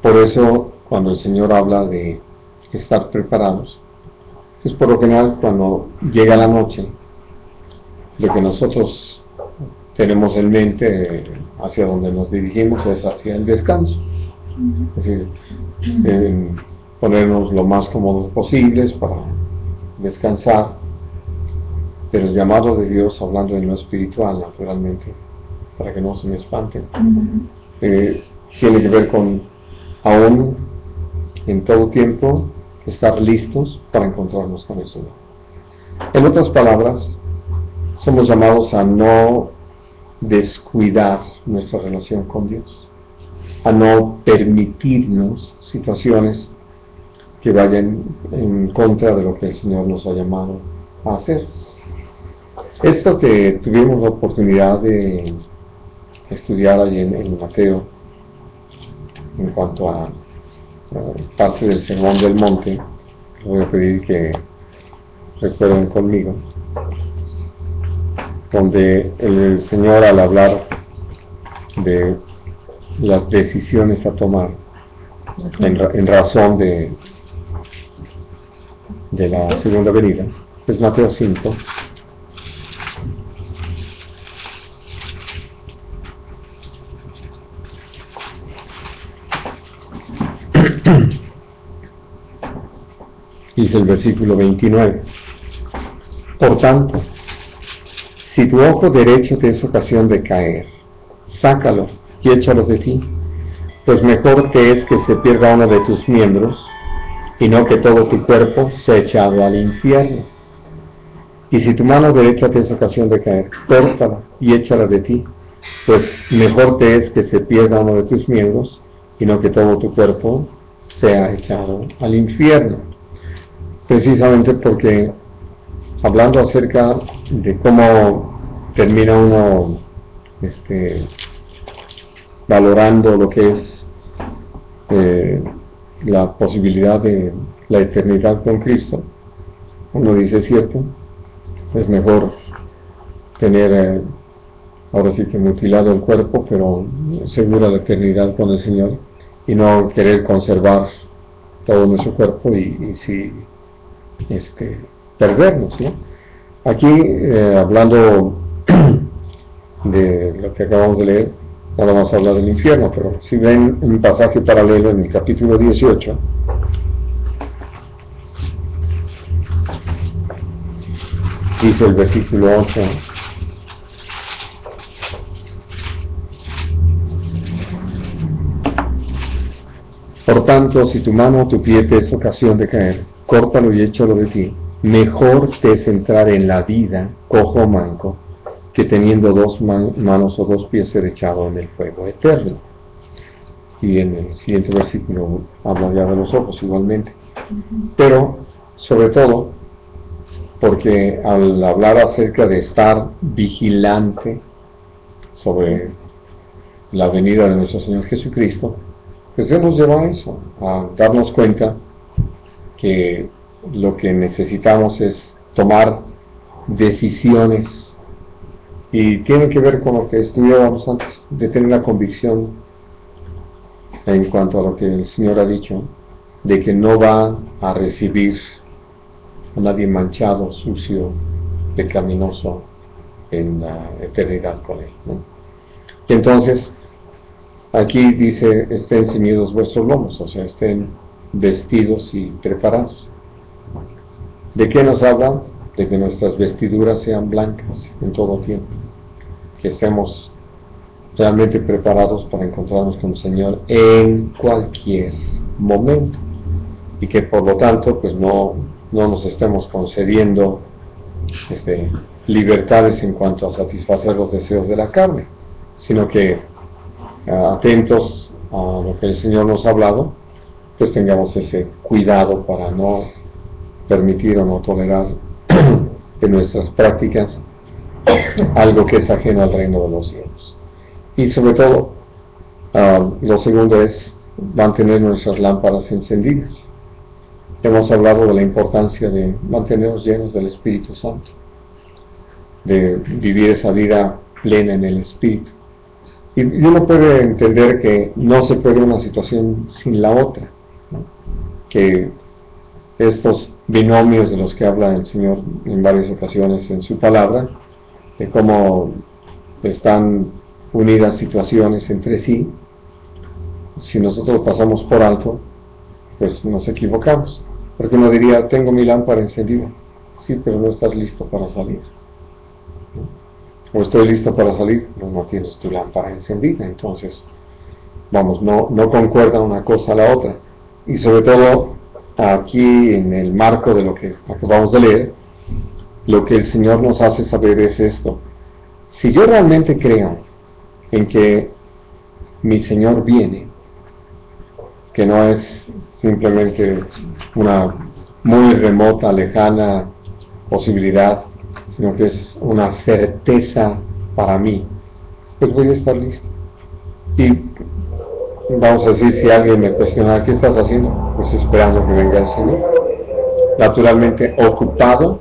Por eso, cuando el Señor habla de estar preparados, es por lo general cuando llega la noche, lo que nosotros tenemos en mente hacia donde nos dirigimos es hacia el descanso. Es decir, ponernos lo más cómodos posibles para descansar, pero el llamado de Dios, hablando en lo espiritual, naturalmente, para que no se me espanten, tiene que ver con aún en todo tiempo estar listos para encontrarnos con el Señor. En otras palabras, somos llamados a no descuidar nuestra relación con Dios, a no permitirnos situaciones que vayan en contra de lo que el Señor nos ha llamado a hacer. Esto que tuvimos la oportunidad de estudiar allí en Mateo, en cuanto a parte del Sermón del Monte, voy a pedir que recuerden conmigo, donde el Señor, al hablar de las decisiones a tomar en razón de la segunda venida, es Mateo 5. Dice el versículo 29: Por tanto, si tu ojo derecho te es ocasión de caer, sácalo y échalo de ti, pues mejor te es que se pierda uno de tus miembros, y no que todo tu cuerpo sea echado al infierno. Y si tu mano derecha te es ocasión de caer, córtala y échala de ti, pues mejor te es que se pierda uno de tus miembros, y no que todo tu cuerpo sea echado al infierno. Precisamente porque, hablando acerca de cómo termina uno valorando lo que es la posibilidad de la eternidad con Cristo, uno dice, cierto, es mejor tener ahora sí que mutilado el cuerpo, pero segura la eternidad con el Señor, y no querer conservar todo nuestro cuerpo y si perdernos, ¿no? Aquí, hablando de lo que acabamos de leer, no vamos a hablar del infierno, pero si ven un pasaje paralelo en el capítulo 18, dice el versículo 8: Por tanto, si tu mano o tu pie te es ocasión de caer, córtalo y échalo de ti. Mejor te es entrar en la vida cojo o manco, que teniendo dos manos o dos pies ser echado en el fuego eterno. Y en el siguiente versículo habla ya de los ojos igualmente. Pero, sobre todo, porque al hablar acerca de estar vigilante sobre la venida de nuestro Señor Jesucristo, pues Dios nos lleva a eso, a darnos cuenta que lo que necesitamos es tomar decisiones, y tiene que ver con lo que estudiábamos antes, de tener la convicción en cuanto a lo que el Señor ha dicho, de que no va a recibir a nadie manchado, sucio, pecaminoso en la eternidad con Él, ¿no? Y entonces, aquí dice, estén ceñidos vuestros lomos, o sea, estén vestidos y preparados. ¿De qué nos habla? De que nuestras vestiduras sean blancas en todo tiempo, que estemos realmente preparados para encontrarnos con el Señor en cualquier momento, y que por lo tanto pues no nos estemos concediendo libertades en cuanto a satisfacer los deseos de la carne, sino que atentos a lo que el Señor nos ha hablado, pues tengamos ese cuidado para no permitir o no tolerar en nuestras prácticas algo que es ajeno al reino de los cielos. Y sobre todo, lo segundo es mantener nuestras lámparas encendidas. Hemos hablado de la importancia de mantenernos llenos del Espíritu Santo, de vivir esa vida plena en el Espíritu. Y uno puede entender que no se puede una situación sin la otra, ¿no? Que estos binomios de los que habla el Señor en varias ocasiones en su palabra, de cómo están unidas situaciones entre sí, si nosotros pasamos por alto, pues nos equivocamos. Porque uno diría, tengo mi lámpara encendida, sí, pero no estás listo para salir. O estoy listo para salir, pero no tienes tu lámpara encendida. Entonces, vamos, no concuerda una cosa a la otra. Y sobre todo, aquí en el marco de lo que acabamos de leer, lo que el Señor nos hace saber es esto. Si yo realmente creo en que mi Señor viene, que no es simplemente una muy remota, lejana posibilidad, sino que es una certeza para mí, pues voy a estar listo. Y vamos a decir, si alguien me cuestiona, ¿qué estás haciendo? Pues esperando que venga el Señor. Naturalmente ocupado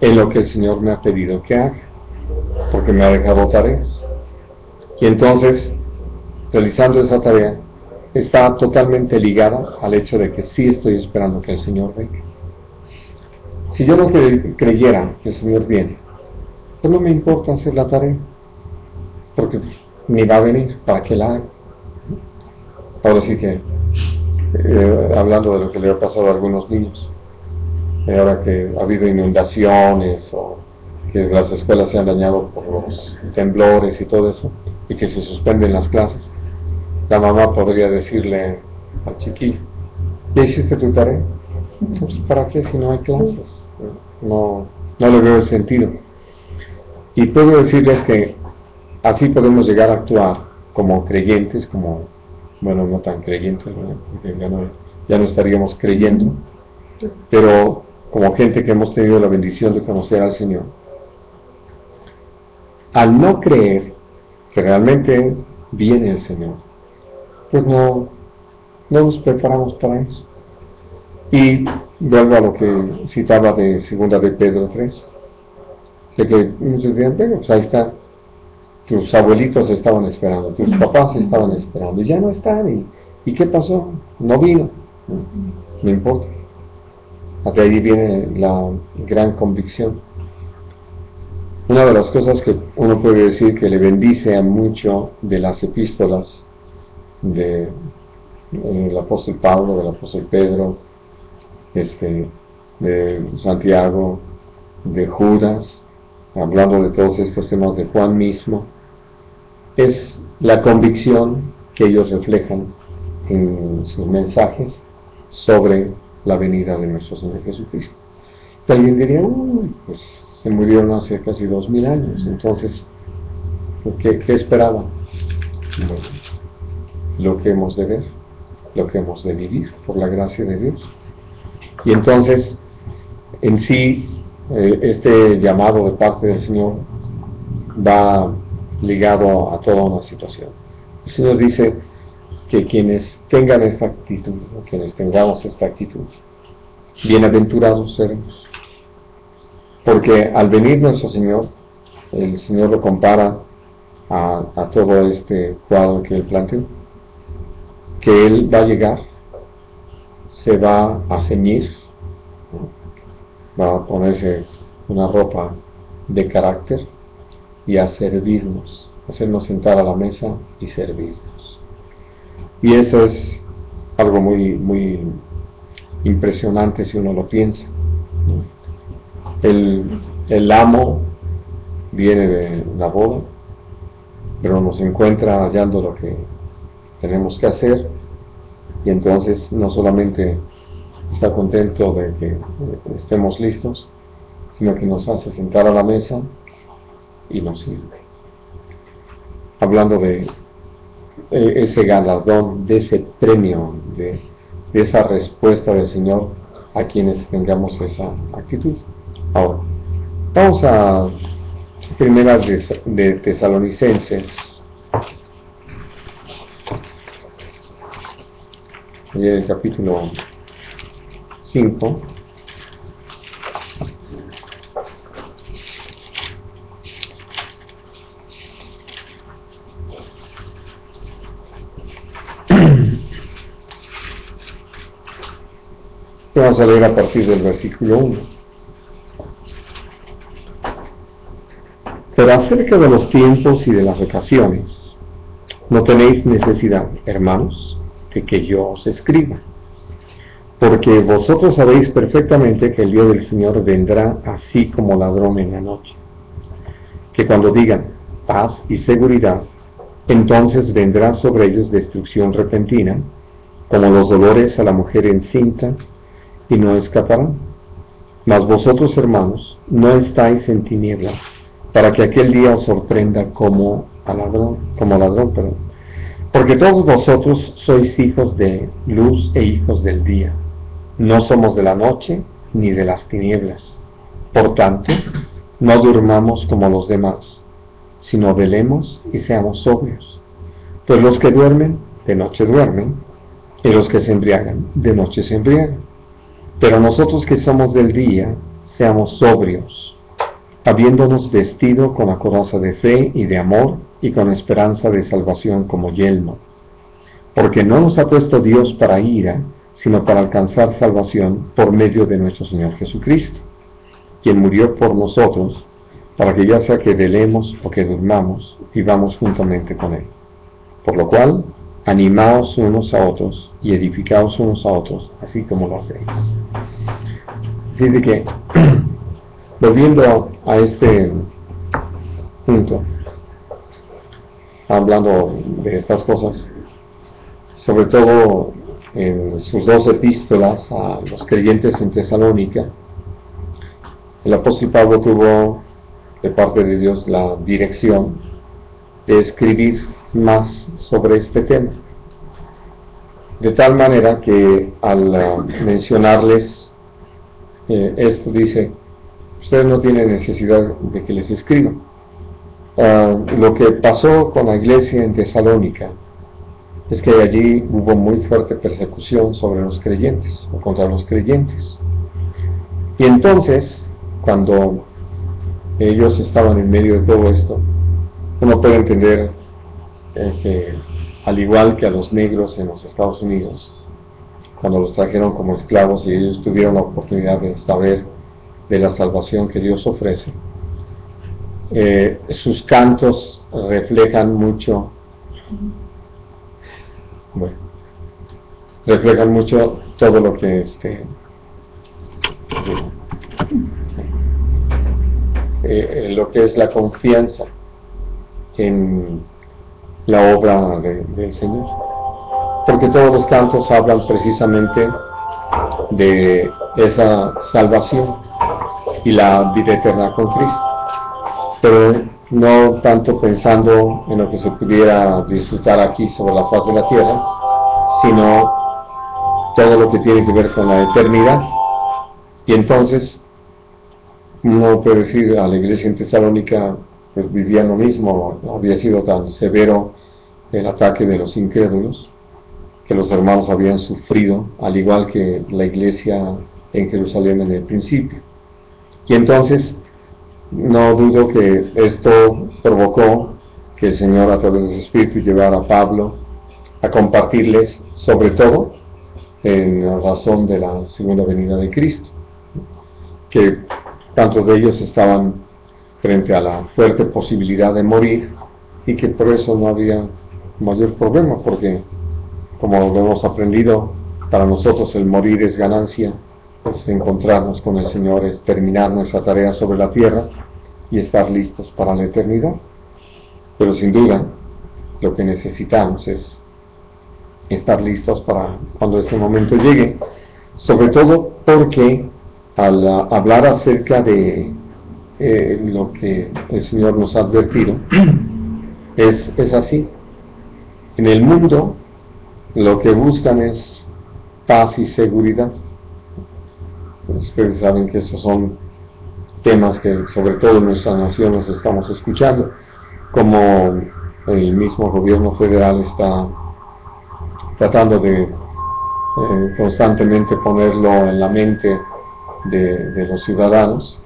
en lo que el Señor me ha pedido que haga, porque me ha dejado tareas. Y entonces, realizando esa tarea, está totalmente ligada al hecho de que sí estoy esperando que el Señor venga. Si yo no creyera que el Señor viene, pues no me importa hacer la tarea, porque ni va a venir, ¿para qué la hago? Ahora sí que, hablando de lo que le ha pasado a algunos niños, ahora que ha habido inundaciones o que las escuelas se han dañado por los temblores y todo eso, y que se suspenden las clases, la mamá podría decirle al chiquillo, ¿ya hiciste tu tarea? Pues ¿para qué si no hay clases? No le veo el sentido. Y puedo decirles que así podemos llegar a actuar como creyentes, como, bueno, no tan creyentes, ¿verdad? Porque ya no estaríamos creyendo, pero como gente que hemos tenido la bendición de conocer al Señor. Al no creer que realmente viene el Señor, pues no nos preparamos para eso. Y vuelvo a lo que citaba de 2 de Pedro 3, de que muchos dirán, bueno, pues ahí está, tus abuelitos estaban esperando, tus papás estaban esperando, y ya no están, ¿y qué pasó? No vino, no importa. De ahí viene la gran convicción. Una de las cosas que uno puede decir que le bendice a mucho de las epístolas del apóstol Pablo, del apóstol Pedro, de Santiago, de Judas, hablando de todos estos temas, de Juan mismo, es la convicción que ellos reflejan en sus mensajes sobre la venida de nuestro Señor Jesucristo. Y alguien diría, pues se murieron hace casi 2000 años, entonces, ¿qué esperaban? Bueno, lo que hemos de ver, lo que hemos de vivir, por la gracia de Dios. Y entonces, en sí, este llamado de parte del Señor va ligado a toda una situación. El Señor dice que quienes tengan esta actitud, o quienes tengamos esta actitud, bienaventurados seremos. Porque al venir nuestro Señor, el Señor lo compara a todo este cuadro que Él planteó, que Él va a llegar, se va a ceñir, ¿no? Va a ponerse una ropa de carácter y a servirnos, hacernos sentar a la mesa y servirnos. Y eso es algo muy, muy impresionante si uno lo piensa, ¿no? El amo viene de la boda, pero nos encuentra hallando lo que tenemos que hacer, y entonces no solamente está contento de que estemos listos, sino que nos hace sentar a la mesa y nos sirve. Hablando de ese galardón, de ese premio, de esa respuesta del Señor a quienes tengamos esa actitud. Ahora, vamos a Primera de Tesalonicenses, y en el capítulo 5, Vamos a leer a partir del versículo 1. Pero acerca de los tiempos y de las ocasiones, no tenéis necesidad, hermanos, de que yo os escriba, porque vosotros sabéis perfectamente que el día del Señor vendrá así como ladrón en la noche, que cuando digan paz y seguridad, entonces vendrá sobre ellos destrucción repentina, como los dolores a la mujer encinta, y no escaparán. Mas vosotros, hermanos, no estáis en tinieblas, para que aquel día os sorprenda como ladrón, porque todos vosotros sois hijos de luz e hijos del día. No somos de la noche ni de las tinieblas. Por tanto, no durmamos como los demás, sino velemos y seamos sobrios. Pues los que duermen, de noche duermen, y los que se embriagan, de noche se embriagan. Pero nosotros que somos del día, seamos sobrios, habiéndonos vestido con la coraza de fe y de amor, y con esperanza de salvación como yelmo. Porque no nos ha puesto Dios para ira, sino para alcanzar salvación por medio de nuestro Señor Jesucristo, quien murió por nosotros, para que ya sea que velemos o que durmamos, vivamos juntamente con Él. Por lo cual, animaos unos a otros y edificaos unos a otros, así como lo hacéis. Así de que, volviendo a este punto, hablando de estas cosas, sobre todo en sus dos epístolas a los creyentes en Tesalónica, el apóstol Pablo tuvo de parte de Dios la dirección de escribir más sobre este tema, de tal manera que al mencionarles esto dice: ustedes no tienen necesidad de que les escriba. Lo que pasó con la iglesia en Tesalónica es que allí hubo muy fuerte persecución sobre los creyentes, o contra los creyentes. Y entonces, cuando ellos estaban en medio de todo esto, uno puede entender que, al igual que a los negros en los Estados Unidos, cuando los trajeron como esclavos y ellos tuvieron la oportunidad de saber de la salvación que Dios ofrece, sus cantos reflejan mucho todo lo que lo que es la confianza en la obra del Señor, porque todos los cantos hablan precisamente de esa salvación y la vida eterna con Cristo, pero no tanto pensando en lo que se pudiera disfrutar aquí sobre la faz de la tierra, sino todo lo que tiene que ver con la eternidad. Y entonces uno puede decir, a la iglesia en Tesalónica pues vivían lo mismo, no había sido tan severo el ataque de los incrédulos que los hermanos habían sufrido, al igual que la iglesia en Jerusalén en el principio. Y entonces no dudo que esto provocó que el Señor, a través de su Espíritu, llevara a Pablo a compartirles, sobre todo en razón de la segunda venida de Cristo, que tantos de ellos estaban frente a la fuerte posibilidad de morir, y que por eso no había mayor problema, porque, como hemos aprendido, para nosotros el morir es ganancia, pues encontrarnos con el Señor es terminar nuestra tarea sobre la tierra y estar listos para la eternidad. Pero sin duda, lo que necesitamos es estar listos para cuando ese momento llegue, sobre todo porque al hablar acerca de lo que el Señor nos ha advertido, es así. En el mundo lo que buscan es paz y seguridad. Ustedes saben que esos son temas que sobre todo en nuestras naciones estamos escuchando, como el mismo gobierno federal está tratando de constantemente ponerlo en la mente de los ciudadanos,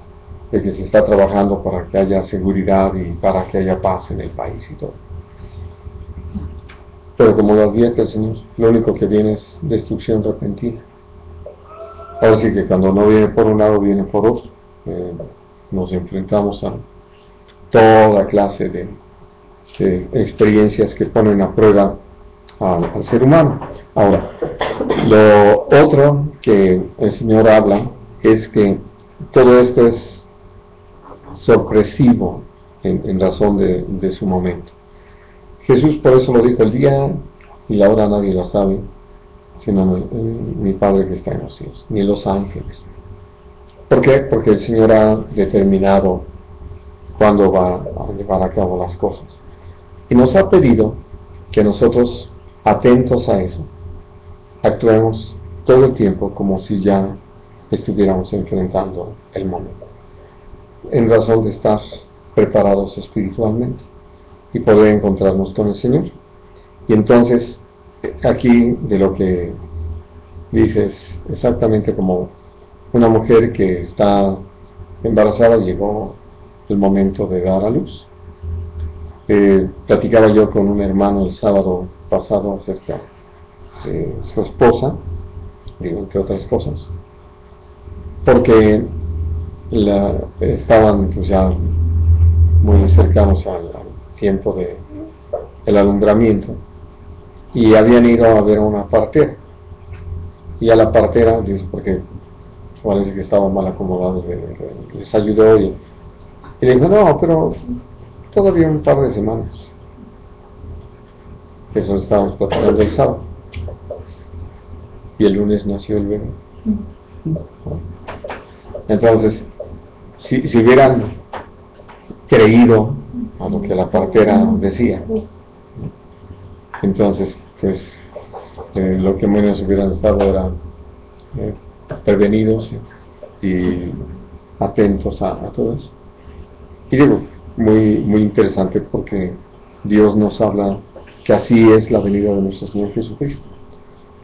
de que se está trabajando para que haya seguridad y para que haya paz en el país y todo. Pero como lo advierte el Señor, lo único que viene es destrucción repentina. Ahora sí que cuando no viene por un lado, viene por otro. Nos enfrentamos a toda clase de experiencias que ponen a prueba al ser humano. Ahora, lo otro que el Señor habla es que todo esto es sorpresivo en razón de su momento. Jesús por eso lo dijo: el día y la hora nadie lo sabe, sino mi Padre que está en los cielos, ni los ángeles. ¿Por qué? Porque el Señor ha determinado cuándo va a llevar a cabo las cosas. Y nos ha pedido que nosotros, atentos a eso, actuemos todo el tiempo como si ya estuviéramos enfrentando el momento, en razón de estar preparados espiritualmente y poder encontrarnos con el Señor. Y entonces, aquí de lo que dice es exactamente como una mujer que está embarazada, llegó el momento de dar a luz. Platicaba yo con un hermano el sábado pasado acerca de su esposa, digo, entre otras cosas, porque estaban pues ya muy cercanos al tiempo del alumbramiento, y habían ido a ver a una partera, y a la partera, porque parece que estaban mal acomodados, les ayudó y le dijo: no, pero todavía un par de semanas. Eso estábamos platicando el sábado, y el lunes nació el bebé. Entonces, si hubieran creído a lo que la partera decía, entonces pues lo que menos hubieran estado era prevenidos y atentos a todo eso. Y digo, muy interesante, porque Dios nos habla que así es la venida de nuestro Señor Jesucristo.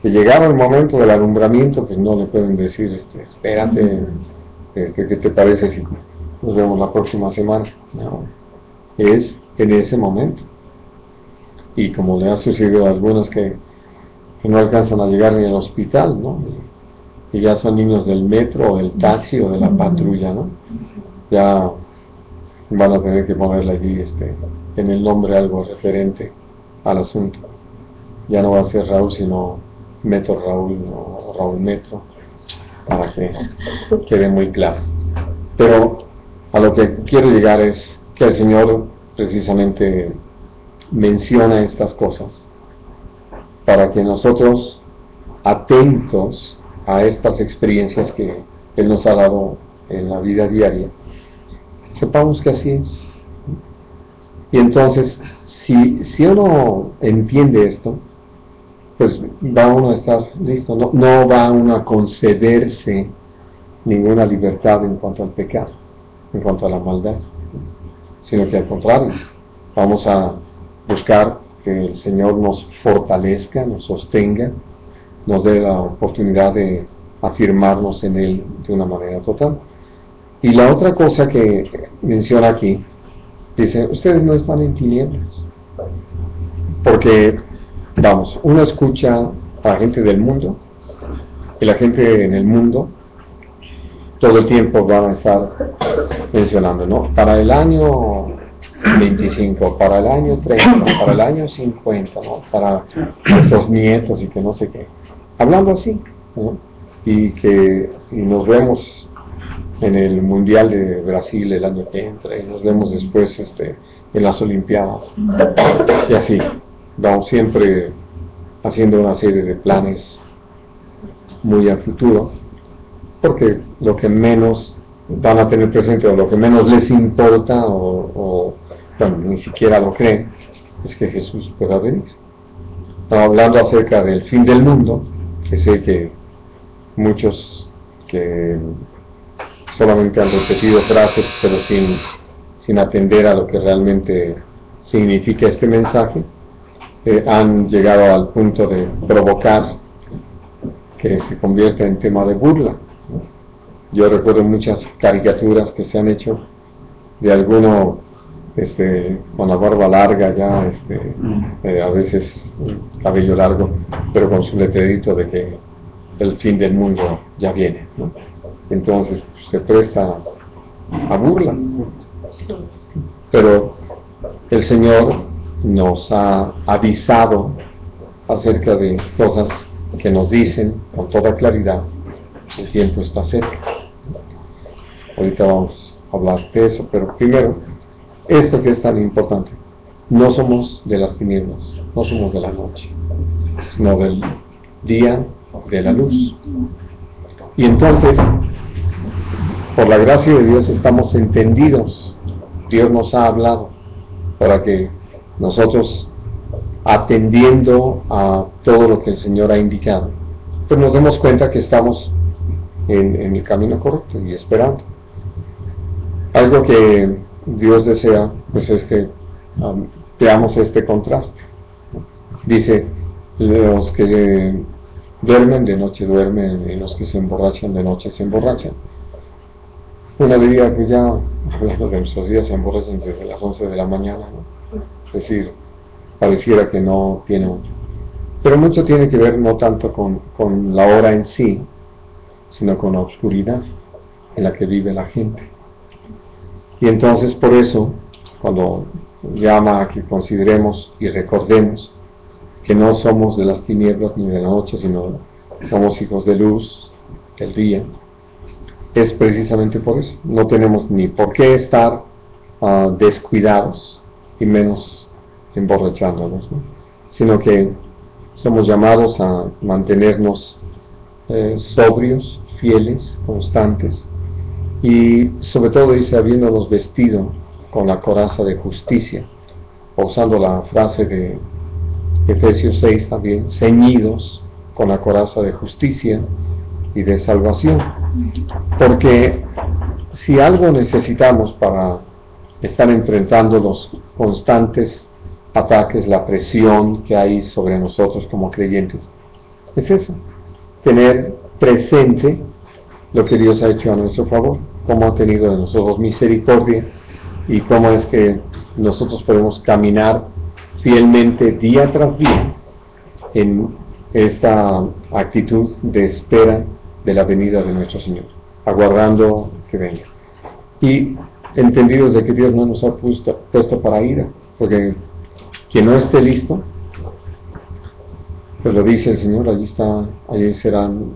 Que llegado el momento del alumbramiento, pues no le pueden decir: espérate, ¿qué te parece si nos vemos la próxima semana? No, es en ese momento. Y como le ha sucedido a algunos que no alcanzan a llegar ni al hospital, ¿no? Y ya son niños del metro o del taxi o de la patrulla, ¿no? Ya van a tener que ponerle allí en el nombre algo referente al asunto. Ya no va a ser Raúl, sino Metro Raúl o Raúl Metro, para que quede muy claro. Pero a lo que quiero llegar es que el Señor precisamente menciona estas cosas para que nosotros, atentos a estas experiencias que Él nos ha dado en la vida diaria, sepamos que así es. Y entonces, si uno entiende esto, pues va uno a estar listo, no va uno a concederse ninguna libertad en cuanto al pecado, en cuanto a la maldad, sino que al contrario, vamos a buscar que el Señor nos fortalezca, nos sostenga, nos dé la oportunidad de afirmarnos en Él de una manera total. Y la otra cosa que menciona aquí, dice: ustedes no están en tinieblas. Porque, vamos, uno escucha a la gente del mundo, y la gente en el mundo todo el tiempo van a estar mencionando, ¿no? Para el año 25, para el año 30, para el año 50, ¿no? Para nuestros nietos y que no sé qué. Hablando así, ¿no? Y nos vemos en el Mundial de Brasil el año que entra, y nos vemos después en las Olimpiadas. Y así, vamos siempre haciendo una serie de planes muy a futuro, porque lo que menos van a tener presente, o lo que menos les importa, o bueno, ni siquiera lo creen, es que Jesús pueda venir. Estamos hablando acerca del fin del mundo, que sé que muchos que solamente han repetido frases, pero sin atender a lo que realmente significa este mensaje, han llegado al punto de provocar que se convierta en tema de burla. Yo recuerdo muchas caricaturas que se han hecho de alguno con la barba larga ya, a veces cabello largo, pero con su letrerito de que el fin del mundo ya viene, ¿no? Entonces pues, se presta a burla, ¿no? Pero el Señor nos ha avisado acerca de cosas que nos dicen con toda claridad: el tiempo está cerca. Ahorita vamos a hablar de eso, pero primero, esto que es tan importante: no somos de las tinieblas, no somos de la noche, sino del día de la luz. Y entonces, por la gracia de Dios estamos entendidos. Dios nos ha hablado para que nosotros, atendiendo a todo lo que el Señor ha indicado, pues nos demos cuenta que estamos en el camino correcto y esperando. Algo que Dios desea, pues es que veamos este contraste. Dice: los que duermen de noche duermen, y los que se emborrachan de noche se emborrachan. Uno diría que ya, hablando de nuestros días, se emborrachan desde las 11 de la mañana, ¿no? Es decir, pareciera que no tiene... Pero mucho tiene que ver no tanto con la hora en sí, sino con la oscuridad en la que vive la gente. Y entonces por eso, cuando llama a que consideremos y recordemos que no somos de las tinieblas ni de la noche, sino somos hijos de luz, del día, es precisamente por eso. No tenemos ni por qué estar descuidados, y menos emborrachándonos, ¿no? Sino que somos llamados a mantenernos sobrios, fieles, constantes, y sobre todo dice: habiéndonos vestido con la coraza de justicia, o usando la frase de Efesios 6 también, ceñidos con la coraza de justicia y de salvación. Porque si algo necesitamos para estar enfrentando los constantes ataques, la presión que hay sobre nosotros como creyentes, es eso: tener presente lo que Dios ha hecho a nuestro favor, cómo ha tenido de nosotros misericordia, y cómo es que nosotros podemos caminar fielmente día tras día en esta actitud de espera de la venida de nuestro Señor, aguardando que venga. Y entendidos de que Dios no nos ha puesto para ira, porque quien no esté listo, pues lo dice el Señor: allí serán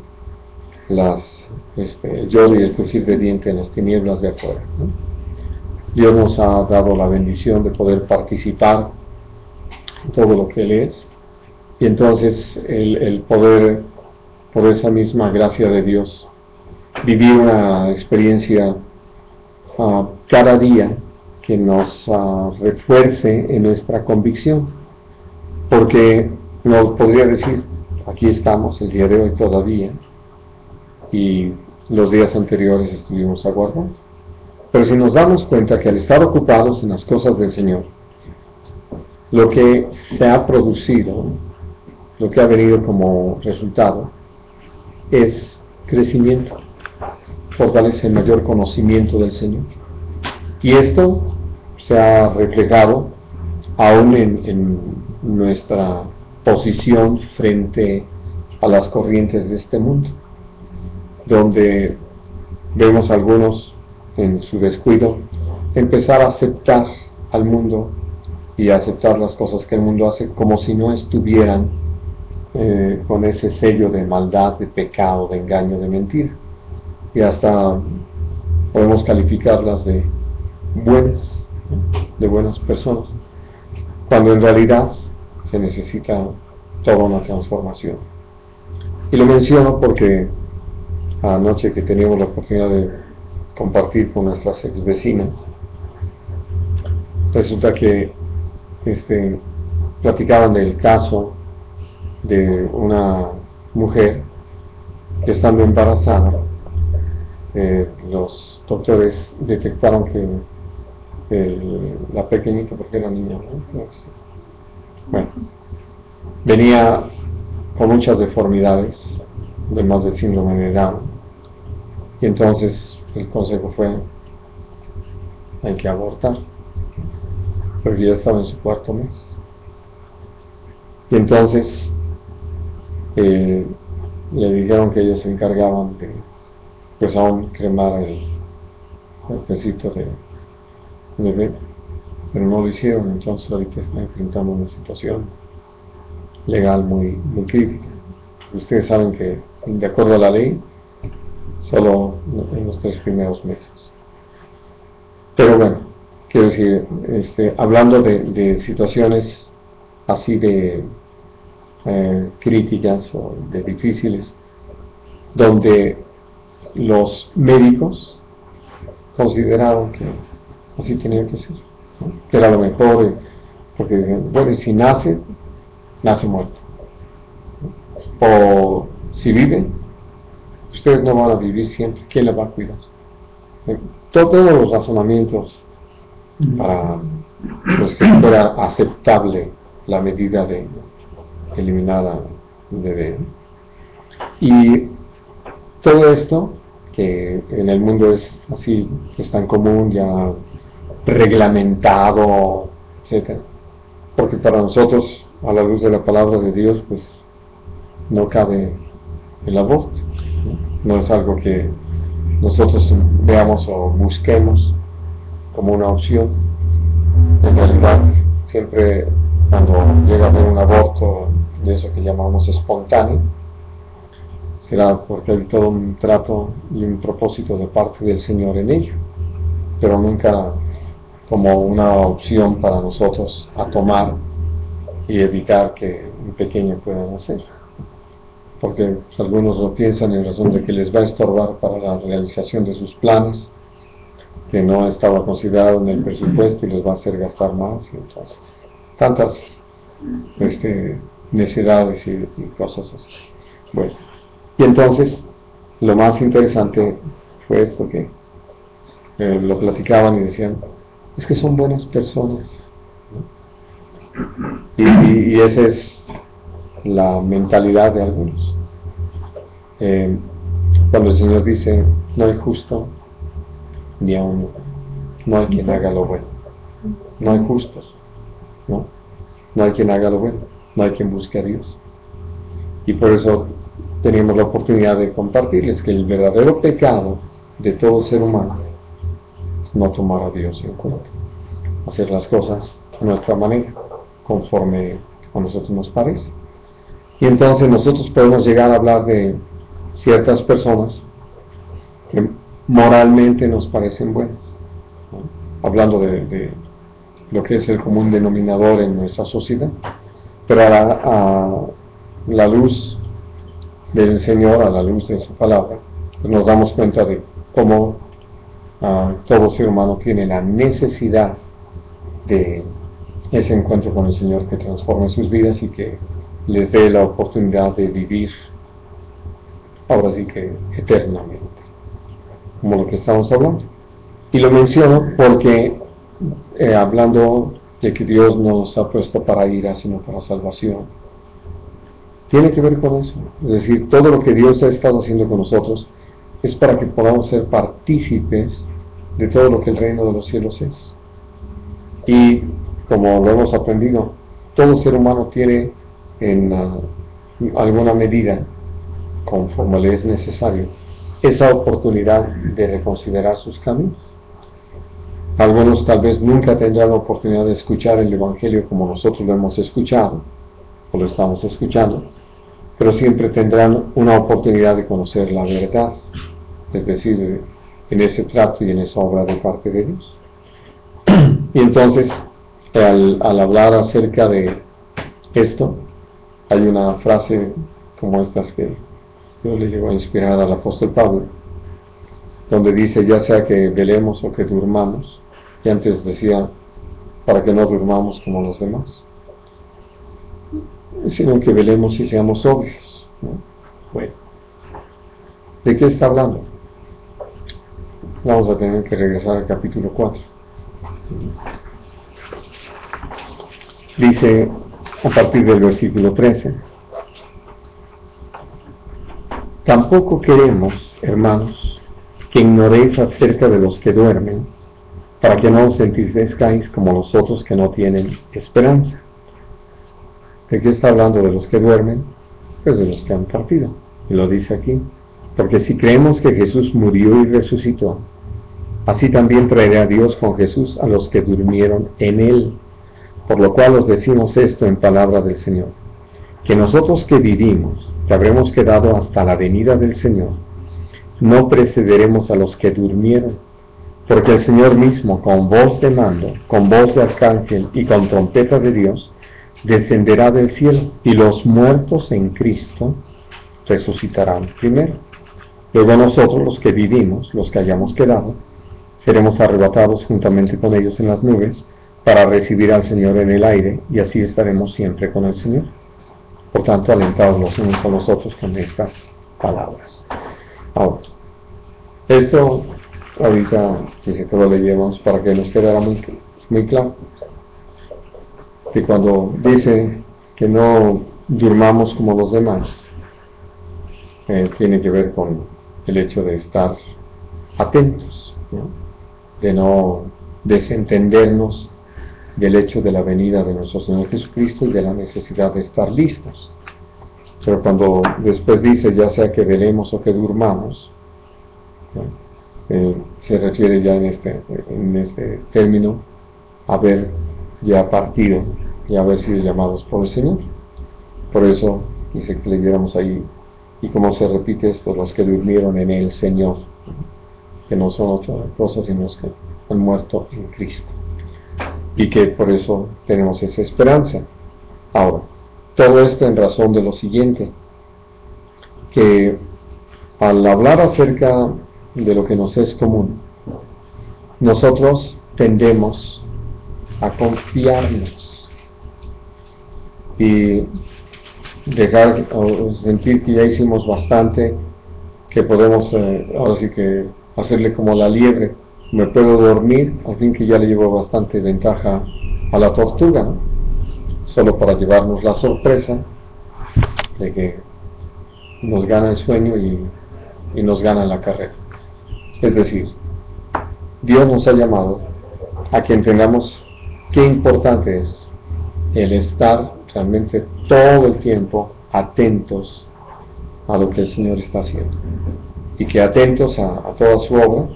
el lloro y el crujir de dientes en las tinieblas de afuera, ¿no? Dios nos ha dado la bendición de poder participar en todo lo que Él es, y entonces el poder, por esa misma gracia de Dios, vivir una experiencia cada día que nos refuerce en nuestra convicción, porque nos podría decir: aquí estamos el día de hoy todavía, y los días anteriores estuvimos aguardando. Pero si nos damos cuenta que al estar ocupados en las cosas del Señor, lo que se ha producido, lo que ha venido como resultado, es crecimiento, fortalece el mayor conocimiento del Señor. Y esto se ha reflejado aún en nuestra posición frente a las corrientes de este mundo, donde vemos a algunos en su descuido empezar a aceptar al mundo y a aceptar las cosas que el mundo hace como si no estuvieran con ese sello de maldad, de pecado, de engaño, de mentira, y hasta podemos calificarlas de buenas personas, cuando en realidad se necesita toda una transformación. Y lo menciono porque anoche que teníamos la oportunidad de compartir con nuestras ex vecinas, resulta que platicaban del caso de una mujer que, estando embarazada, los doctores detectaron que la pequeñita, porque era niña, ¿no? Bueno, venía con muchas deformidades, además del síndrome de Down, y entonces el consejo fue: hay que abortar, porque ya estaba en su cuarto mes. Y entonces le dijeron que ellos se encargaban de, pues aún cremar el pesito de bebé, pero no lo hicieron. Entonces ahorita está enfrentando una situación legal muy crítica. Ustedes saben que, de acuerdo a la ley, solo en los 3 primeros meses. Pero bueno, quiero decir, hablando de situaciones así de críticas o de difíciles, donde los médicos consideraron que así tenía que ser, ¿no? Que era lo mejor, porque bueno, si nace muerto, ¿no? O si vive, ustedes no van a vivir siempre, ¿quién la va a cuidar? Todos los razonamientos para pues, que fuera aceptable la medida de eliminar al bebé. Y todo esto, que en el mundo es así, es tan común, ya reglamentado, etc. Porque para nosotros, a la luz de la palabra de Dios, pues no cabe el aborto. No es algo que nosotros veamos o busquemos como una opción. En realidad, siempre cuando llega a haber un aborto de eso que llamamos espontáneo, será porque hay todo un trato y un propósito de parte del Señor en ello, pero nunca como una opción para nosotros a tomar y evitar que un pequeño pueda nacer. Porque pues, algunos lo piensan en razón de que les va a estorbar para la realización de sus planes, que no estaba considerado en el presupuesto y les va a hacer gastar más, y entonces tantas necesidades y cosas así. Bueno, y entonces lo más interesante fue esto que lo platicaban y decían, es que son buenas personas, ¿no? Y esa es la mentalidad de algunos. Cuando el Señor dice, no hay justo ni a uno, no hay quien haga lo bueno, no hay justos, no hay quien haga lo bueno, no hay quien busque a Dios. Y por eso teníamos la oportunidad de compartirles que el verdadero pecado de todo ser humano es no tomar a Dios en cuenta, hacer las cosas a nuestra manera, conforme a nosotros nos parece. Y entonces nosotros podemos llegar a hablar de ciertas personas que moralmente nos parecen buenas, ¿no? Hablando de lo que es el común denominador en nuestra sociedad, pero a la luz del Señor, a la luz de su palabra, pues nos damos cuenta de cómo todo ser humano tiene la necesidad de ese encuentro con el Señor que transforme sus vidas y que les dé la oportunidad de vivir, ahora sí que eternamente, como lo que estamos hablando. Y lo menciono porque hablando de que Dios nos ha puesto para ira, sino para salvación, tiene que ver con eso. Es decir, todo lo que Dios ha estado haciendo con nosotros es para que podamos ser partícipes de todo lo que el reino de los cielos es. Y como lo hemos aprendido, todo ser humano tiene en alguna medida, conforme le es necesario, esa oportunidad de reconsiderar sus caminos. Algunos tal vez nunca tendrán la oportunidad de escuchar el Evangelio como nosotros lo hemos escuchado, o lo estamos escuchando, pero siempre tendrán una oportunidad de conocer la verdad, es decir, en ese trato y en esa obra de parte de Dios. Y entonces, al hablar acerca de esto, hay una frase como estas que Dios le llegó a inspirar al apóstol Pablo, donde dice, ya sea que velemos o que durmamos, y antes decía, para que no durmamos como los demás, sino que velemos y seamos sobrios, ¿no? Bueno, ¿de qué está hablando? Vamos a tener que regresar al capítulo 4. Dice, a partir del versículo 13, tampoco queremos, hermanos, que ignoréis acerca de los que duermen, para que no os entristezcáis como los otros que no tienen esperanza. ¿De qué está hablando de los que duermen? Pues de los que han partido, Y lo dice aquí. Porque si creemos que Jesús murió y resucitó, así también traerá Dios con Jesús a los que durmieron en Él. Por lo cual os decimos esto en palabra del Señor, que nosotros que vivimos, que habremos quedado hasta la venida del Señor, no precederemos a los que durmieron, porque el Señor mismo, con voz de mando, con voz de arcángel y con trompeta de Dios, descenderá del cielo, y los muertos en Cristo resucitarán primero. Luego nosotros, los que vivimos, los que hayamos quedado, seremos arrebatados juntamente con ellos en las nubes, para recibir al Señor en el aire, y así estaremos siempre con el Señor. Por tanto, alentados los unos a los otros con estas palabras. Ahora, esto ahorita quise que lo leyéramos para que nos quedara muy claro. Que cuando dice que no durmamos como los demás, tiene que ver con el hecho de estar atentos, ¿no? De no desentendernos del hecho de la venida de nuestro Señor Jesucristo y de la necesidad de estar listos. Pero cuando después dice, ya sea que velemos o que durmamos, se refiere ya en este término a haber ya partido y haber sido llamados por el Señor. Por eso dice que leyéramos ahí, y como se repite esto, los que durmieron en el Señor, que no son otra cosa sino los que han muerto en Cristo, y que por eso tenemos esa esperanza. Ahora, todo esto en razón de lo siguiente, que al hablar acerca de lo que nos es común, nosotros tendemos a confiarnos y dejar o sentir que ya hicimos bastante, que podemos ahora sí que hacerle como la liebre, me puedo dormir, al fin que ya le llevo bastante ventaja a la tortuga, ¿no? Solo para llevarnos la sorpresa de que nos gana el sueño y nos gana la carrera. Es decir, Dios nos ha llamado a que entendamos qué importante es el estar realmente todo el tiempo atentos a lo que el Señor está haciendo, y que atentos a toda su obra,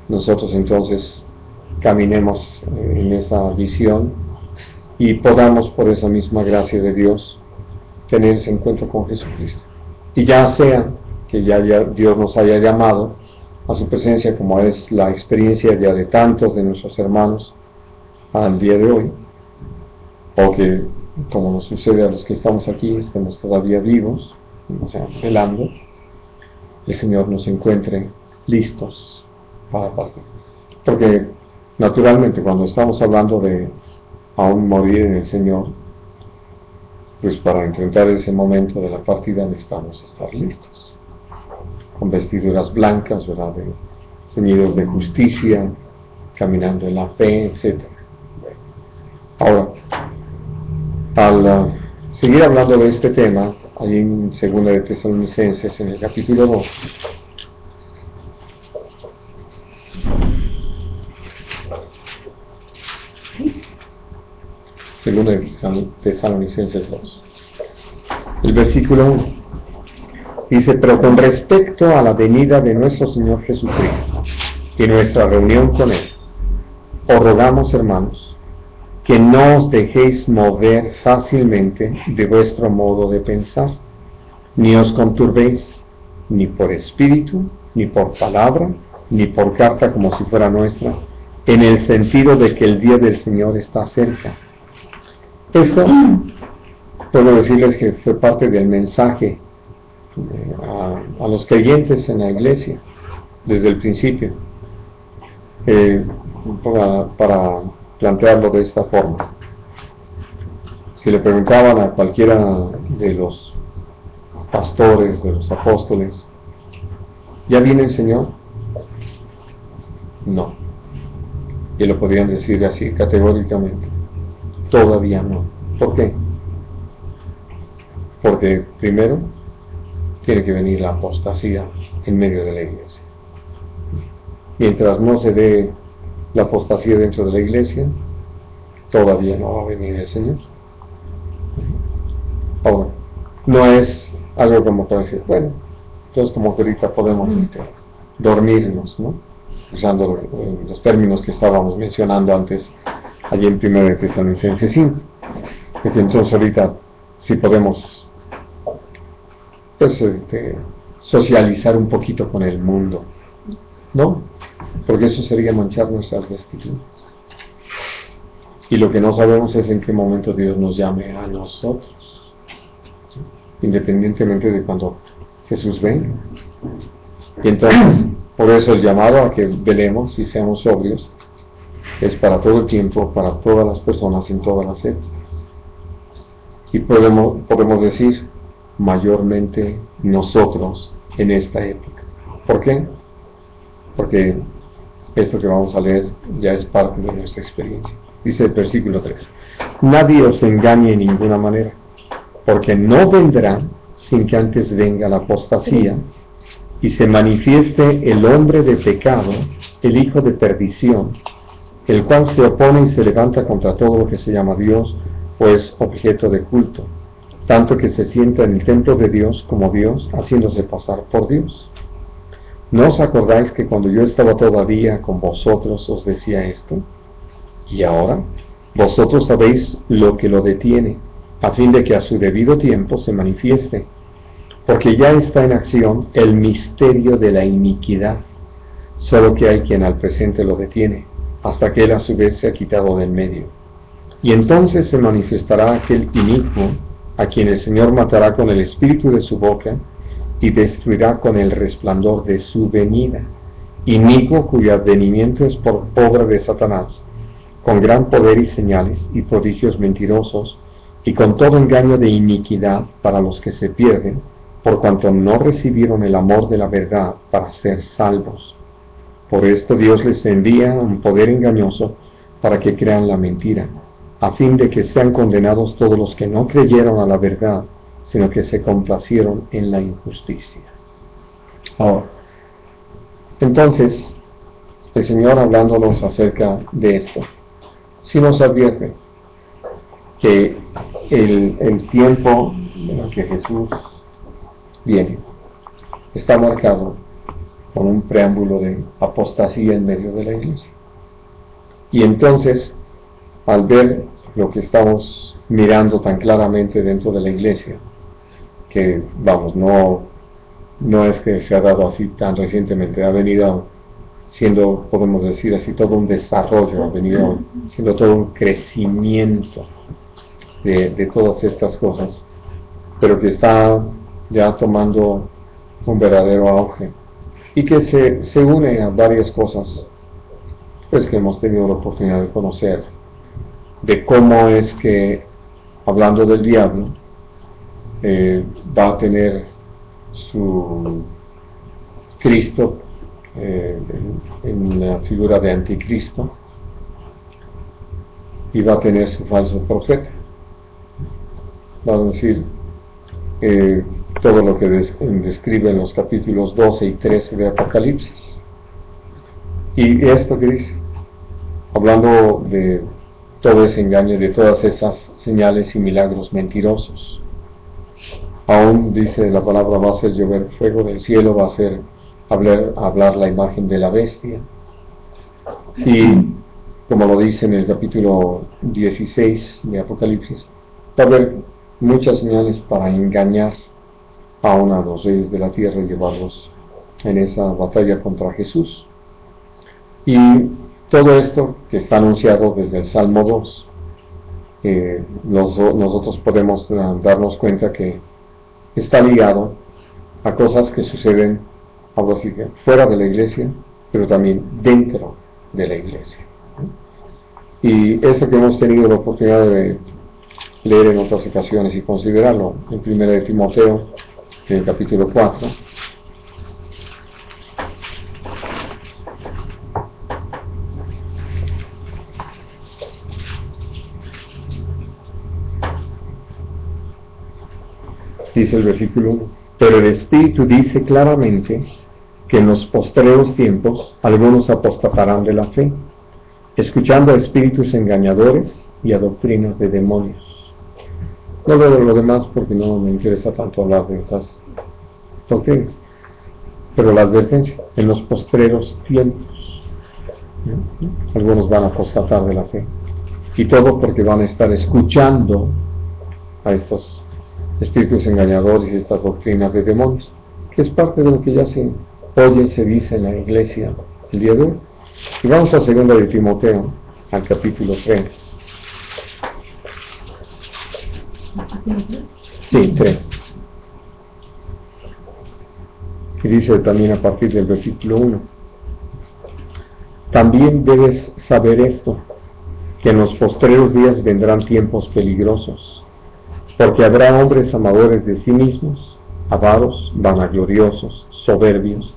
nosotros entonces caminemos en esa visión y podamos, por esa misma gracia de Dios, tener ese encuentro con Jesucristo. Y ya sea que ya Dios nos haya llamado a su presencia, como es la experiencia ya de tantos de nuestros hermanos al día de hoy, o que, como nos sucede a los que estamos aquí, estemos todavía vivos, o sea, velando, el Señor nos encuentre listos para partir. Porque naturalmente cuando estamos hablando de aún morir en el Señor, pues para enfrentar ese momento de la partida necesitamos estar listos, con vestiduras blancas, ¿verdad?, ceñidos de justicia, caminando en la fe, etc. Ahora, al seguir hablando de este tema, ahí en 2 de Tesalonicenses, en el capítulo 2, Segunda de Tesalonicenses 2, el versículo 1, dice: pero con respecto a la venida de nuestro Señor Jesucristo y nuestra reunión con Él, os rogamos, hermanos, que no os dejéis mover fácilmente de vuestro modo de pensar, ni os conturbéis, ni por espíritu, ni por palabra, ni por carta como si fuera nuestra, en el sentido de que el día del Señor está cerca. Esto, puedo decirles que fue parte del mensaje a los creyentes en la iglesia, desde el principio, para plantearlo de esta forma. Si le preguntaban a cualquiera de los pastores, de los apóstoles, ¿ya viene el Señor? No. Y lo podrían decir así categóricamente: todavía no. ¿Por qué? Porque primero tiene que venir la apostasía en medio de la iglesia. Mientras no se dé la apostasía dentro de la iglesia, todavía no va a venir el Señor. Ahora, no es algo como para decir, bueno, entonces como que ahorita podemos dormirnos, ¿no? Usando los términos que estábamos mencionando antes, allí en 1 Tesalonicenses 5. Entonces ahorita sí podemos, pues, socializar un poquito con el mundo, ¿no? Porque eso sería manchar nuestras vestiduras. Y lo que no sabemos es en qué momento Dios nos llame a nosotros, ¿sí? Independientemente de cuando Jesús venga. Y entonces, por eso el llamado a que velemos y seamos sobrios es para todo el tiempo, para todas las personas, en todas las épocas. Y podemos decir, mayormente nosotros en esta época. ¿Por qué? Porque esto que vamos a leer ya es parte de nuestra experiencia. Dice el versículo 3: nadie os engañe en ninguna manera, porque no vendrá sin que antes venga la apostasía y se manifieste el hombre de pecado, el hijo de perdición, el cual se opone y se levanta contra todo lo que se llama Dios o es objeto de culto, tanto que se sienta en el templo de Dios como Dios, haciéndose pasar por Dios. ¿No os acordáis que cuando yo estaba todavía con vosotros os decía esto? Y ahora vosotros sabéis lo que lo detiene, a fin de que a su debido tiempo se manifieste, porque ya está en acción el misterio de la iniquidad, solo que hay quien al presente lo detiene, hasta que él a su vez se ha quitado del medio. Y entonces se manifestará aquel inicuo, a quien el Señor matará con el espíritu de su boca, y destruirá con el resplandor de su venida, inicuo cuyo advenimiento es por obra de Satanás, con gran poder y señales y prodigios mentirosos, y con todo engaño de iniquidad para los que se pierden, por cuanto no recibieron el amor de la verdad para ser salvos. Por esto Dios les envía un poder engañoso para que crean la mentira, a fin de que sean condenados todos los que no creyeron a la verdad, sino que se complacieron en la injusticia. Ahora, entonces, el Señor, hablándonos acerca de esto, sí nos advierte que el tiempo en el que Jesús viene está marcado con un preámbulo de apostasía en medio de la iglesia. Y entonces, al ver lo que estamos mirando tan claramente dentro de la iglesia, que vamos, no es que se ha dado así tan recientemente, ha venido siendo, podemos decir así, todo un desarrollo, ha venido siendo todo un crecimiento de todas estas cosas, pero que está ya tomando un verdadero auge, y que se une a varias cosas pues que hemos tenido la oportunidad de conocer, de cómo es que, hablando del diablo, va a tener su Cristo en la figura de anticristo, y va a tener su falso profeta. Vamos a decir, todo lo que describe en los capítulos 12 y 13 de Apocalipsis. Y esto que dice, hablando de todo ese engaño, de todas esas señales y milagros mentirosos. Aún dice la palabra, va a hacer llover fuego del cielo, va a hacer hablar la imagen de la bestia. Y como lo dice en el capítulo 16 de Apocalipsis, va a haber muchas señales para engañar aún a los reyes de la tierra y llevarlos en esa batalla contra Jesús. Y todo esto que está anunciado desde el Salmo 2, nosotros podemos darnos cuenta que está ligado a cosas que suceden, algo así, que fuera de la iglesia, pero también dentro de la iglesia. Y esto que hemos tenido la oportunidad de leer en otras ocasiones y considerarlo en 1 de Timoteo, en el capítulo 4, dice el versículo 1: pero el Espíritu dice claramente que en los postreros tiempos algunos apostatarán de la fe, escuchando a espíritus engañadores y a doctrinas de demonios. No veo lo demás porque no me interesa tanto hablar de esas doctrinas. Pero la advertencia, en los postreros tiempos, ¿no? Algunos van a apostatar de la fe. Y todo porque van a estar escuchando a estos espíritus engañadores y estas doctrinas de demonios, que es parte de lo que ya se oye y se dice en la iglesia el día de hoy. Y vamos a 2 de Timoteo, al capítulo 3. Sí, 3. Y dice también a partir del versículo 1. También debes saber esto, que en los postreros días vendrán tiempos peligrosos, porque habrá hombres amadores de sí mismos, avaros, vanagloriosos, soberbios,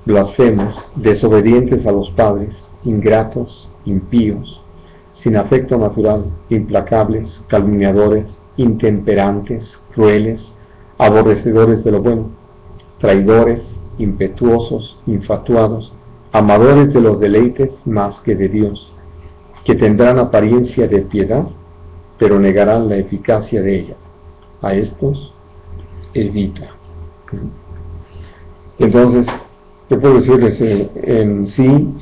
blasfemos, desobedientes a los padres, ingratos, impíos, sin afecto natural, implacables, calumniadores, intemperantes, crueles, aborrecedores de lo bueno, traidores, impetuosos, infatuados, amadores de los deleites más que de Dios, que tendrán apariencia de piedad, pero negarán la eficacia de ella. A estos evita. Entonces, yo puedo decirles en sí,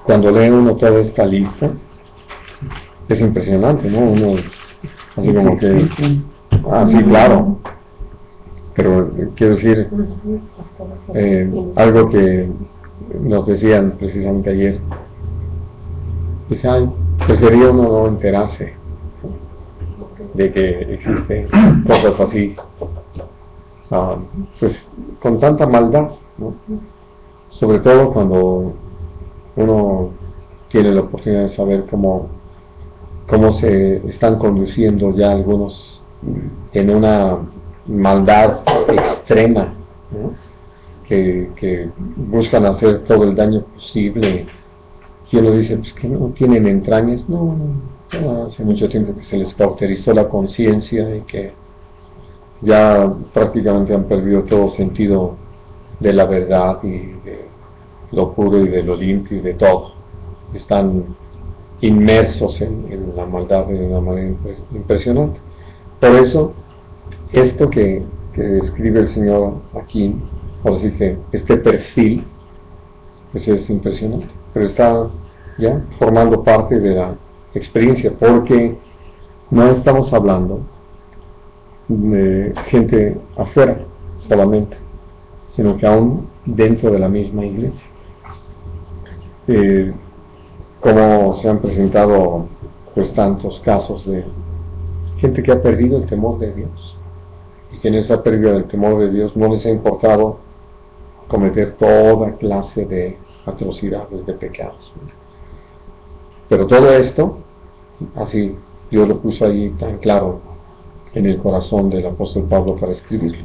cuando lee uno toda esta lista, es impresionante, ¿no? Uno, así como que, sí, claro, pero quiero decir, algo que nos decían precisamente ayer, dice, prefería uno no enterarse de que existen cosas así, pues con tanta maldad, ¿no? Sobre todo cuando uno tiene la oportunidad de saber cómo se están conduciendo ya algunos en una maldad extrema, ¿no? que buscan hacer todo el daño posible, y uno dice, pues que no tienen entrañas. No, hace mucho tiempo que se les cauterizó la conciencia y que ya prácticamente han perdido todo sentido de la verdad y de lo puro y de lo limpio y de todo. Están inmersos en la maldad de una manera impresionante. Por eso, esto que describe el Señor aquí, por decir que este perfil, pues es impresionante, pero está ya formando parte de la experiencia, porque no estamos hablando de gente afuera solamente, sino que aún dentro de la misma iglesia. Como se han presentado pues tantos casos de gente que ha perdido el temor de Dios, y quienes han perdido el temor de Dios no les ha importado cometer toda clase de atrocidades, de pecados. Pero todo esto, así Dios lo puso ahí tan claro en el corazón del apóstol Pablo para escribirlo,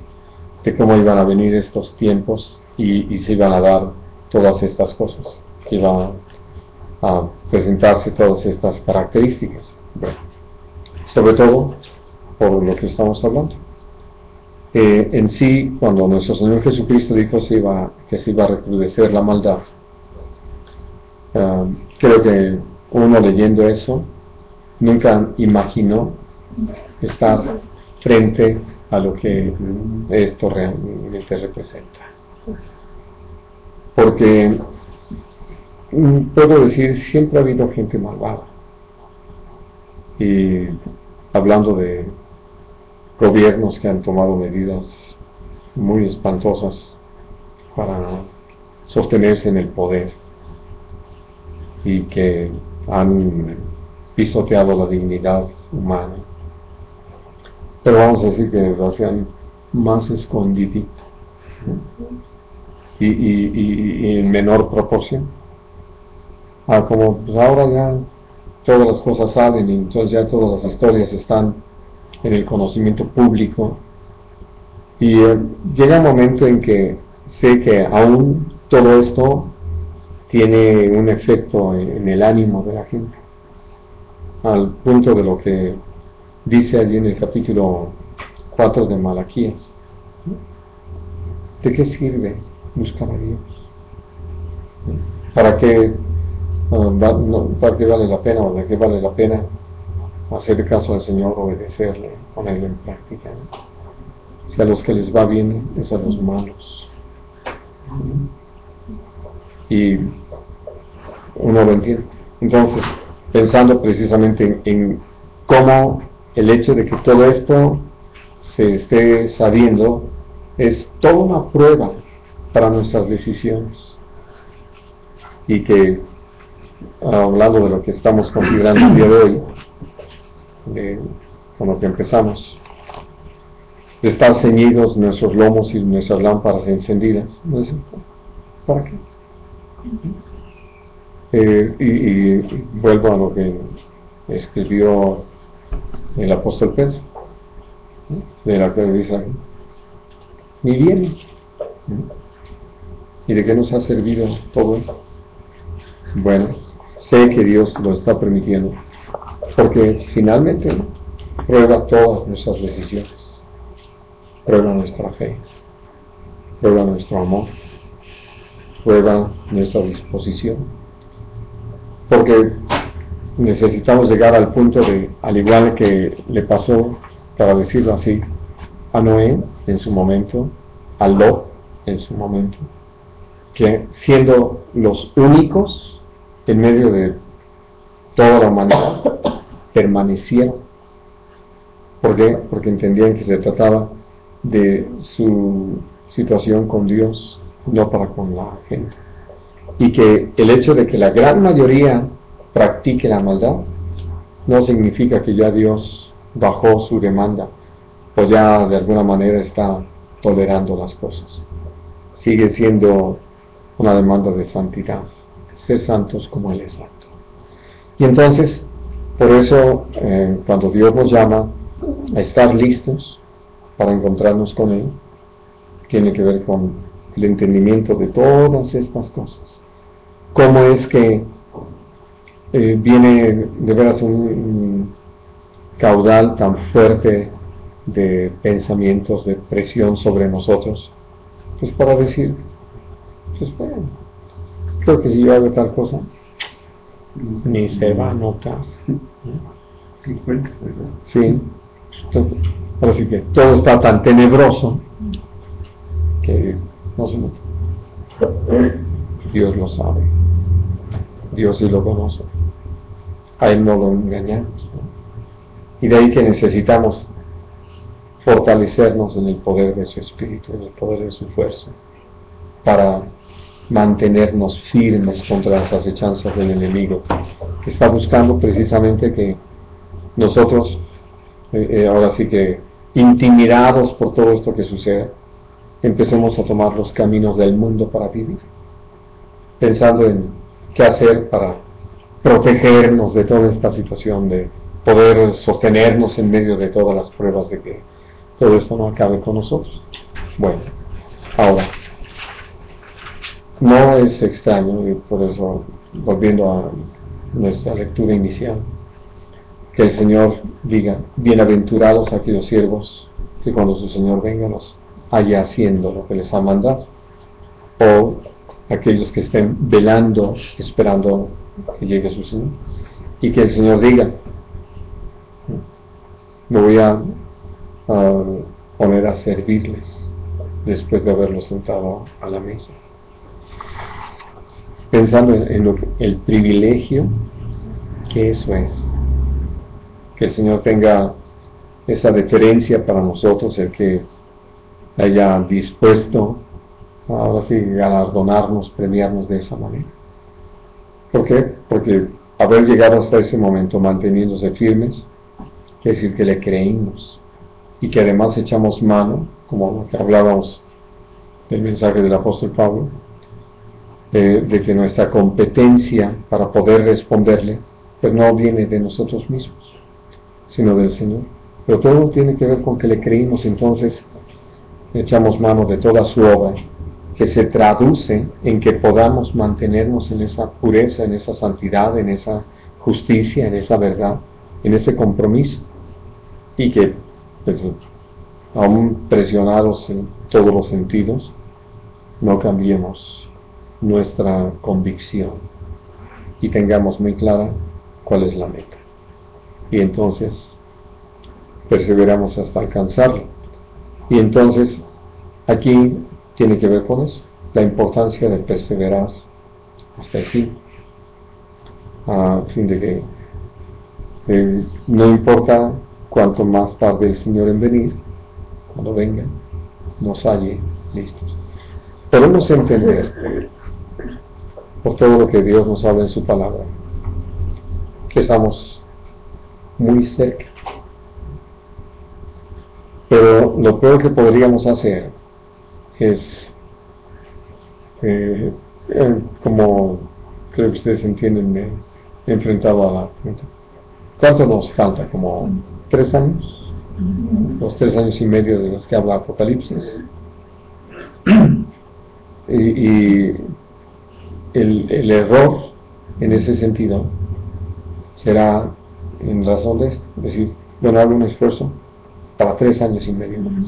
de cómo iban a venir estos tiempos y se iban a dar todas estas cosas, que iban a presentarse todas estas características. Bueno, sobre todo por lo que estamos hablando. En sí, cuando nuestro Señor Jesucristo dijo que se iba a recrudecer la maldad, creo que uno leyendo eso nunca imaginó estar frente a lo que esto realmente representa. Porque puedo decir, siempre ha habido gente malvada. Y hablando de gobiernos que han tomado medidas muy espantosas para sostenerse en el poder y que han pisoteado la dignidad humana, pero vamos a decir que lo hacían más escondidito, ¿no? y en menor proporción. Como pues ahora ya todas las cosas salen y entonces ya todas las historias están en el conocimiento público, y llega un momento en que sé que aún todo esto tiene un efecto en el ánimo de la gente, al punto de lo que dice allí en el capítulo 4 de Malaquías. ¿De qué sirve buscar a Dios? ¿Para qué vale la pena, o de qué vale la pena hacer caso al Señor, obedecerle, ponerlo en práctica. Si a los que les va bien es a los malos. Y uno lo entiende. Entonces, pensando precisamente en cómo el hecho de que todo esto se esté sabiendo es toda una prueba para nuestras decisiones. Y que, hablando de lo que estamos considerando el día de hoy, con lo que empezamos, de estar ceñidos nuestros lomos y nuestras lámparas encendidas, ¿para qué? Y vuelvo a lo que escribió el apóstol Pedro, de la que dice, ni viene. ¿Y de qué nos ha servido todo esto? Bueno, sé que Dios lo está permitiendo, porque finalmente prueba todas nuestras decisiones, prueba nuestra fe, prueba nuestro amor, prueba nuestra disposición, porque necesitamos llegar al punto de, al igual que le pasó, para decirlo así, a Noé en su momento, a Lot en su momento, que siendo los únicos en medio de toda la humanidad, permanecieron. ¿Por qué? Porque entendían que se trataba de su situación con Dios, no para con la gente. Y que el hecho de que la gran mayoría practique la maldad, no significa que ya Dios bajó su demanda, o ya de alguna manera está tolerando las cosas. Sigue siendo una demanda de santidad, ser santos como Él es santo. Y entonces, por eso, cuando Dios nos llama a estar listos para encontrarnos con Él, tiene que ver con el entendimiento de todas estas cosas. Cómo es que viene de veras un caudal tan fuerte de pensamientos, de presión sobre nosotros, pues para decir, pues bueno, creo que si yo hago tal cosa, ni se va a notar. Sí, así que todo está tan tenebroso que no se nota. Dios lo sabe, Dios sí lo conoce, a Él no lo engañamos, ¿no? Y de ahí que necesitamos fortalecernos en el poder de su Espíritu, en el poder de su fuerza, para mantenernos firmes contra las acechanzas del enemigo, que está buscando precisamente que nosotros, ahora sí que intimidados por todo esto que sucede, empecemos a tomar los caminos del mundo para vivir, pensando en qué hacer para protegernos de toda esta situación, de poder sostenernos en medio de todas las pruebas, de que todo esto no acabe con nosotros. Bueno, ahora, no es extraño, y por eso, volviendo a nuestra lectura inicial, que el Señor diga, bienaventurados aquellos siervos que cuando su Señor venga los haya haciendo lo que les ha mandado, o aquellos que estén velando, esperando que llegue su Señor, y que el Señor diga, me voy a poner a servirles después de haberlos sentado a la mesa, pensando en el privilegio que eso es, que el Señor tenga esa deferencia para nosotros, el que haya dispuesto ahora sí galardonarnos, premiarnos de esa manera. ¿Por qué? Porque haber llegado hasta ese momento manteniéndose firmes, quiere decir que le creímos y que además echamos mano, como lo que hablábamos del mensaje del apóstol Pablo, de que nuestra competencia para poder responderle, pues no viene de nosotros mismos, sino del Señor. Pero todo tiene que ver con que le creímos, entonces echamos mano de toda su obra, que se traduce en que podamos mantenernos en esa pureza, en esa santidad, en esa justicia, en esa verdad, en ese compromiso, y que, pues, aún presionados en todos los sentidos, no cambiemos nuestra convicción y tengamos muy clara cuál es la meta. y entonces perseveramos hasta alcanzarlo. Y entonces aquí tiene que ver con eso, la importancia de perseverar hasta el fin, a fin de que no importa cuanto más tarde el Señor en venir, cuando venga, nos halle listos. Podemos entender, por todo lo que Dios nos habla en su palabra, que estamos muy cerca. Pero lo peor que podríamos hacer es, como creo que ustedes entienden, me he enfrentado a la pregunta: ¿cuánto nos falta? ¿Como 3 años? Los 3 años y medio de los que habla Apocalipsis. Y el error en ese sentido será en razón de esto, es decir, bueno, hago un esfuerzo para 3 años y medio más.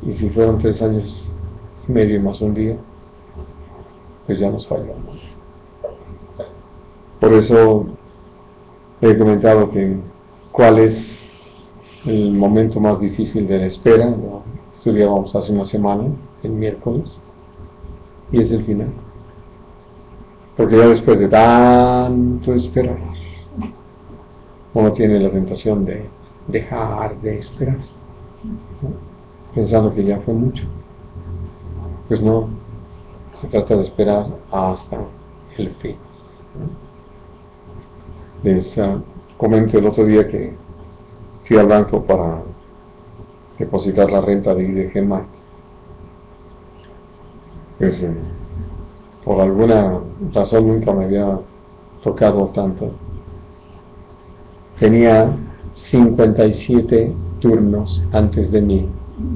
Y si fueron 3 años y medio más un día, pues ya nos falló. Por eso he comentado que cuál es el momento más difícil de la espera. Lo estudiábamos hace una semana, el miércoles, y es el final. Porque ya después de tanto esperar, uno tiene la tentación de dejar de esperar, ¿no? Pensando que ya fue mucho. Pues no, se trata de esperar hasta el fin, ¿no? Les comento el otro día que fui al banco para depositar la renta de IDG. Pues por alguna razón nunca me había tocado tanto. Tenía 57 turnos antes de mí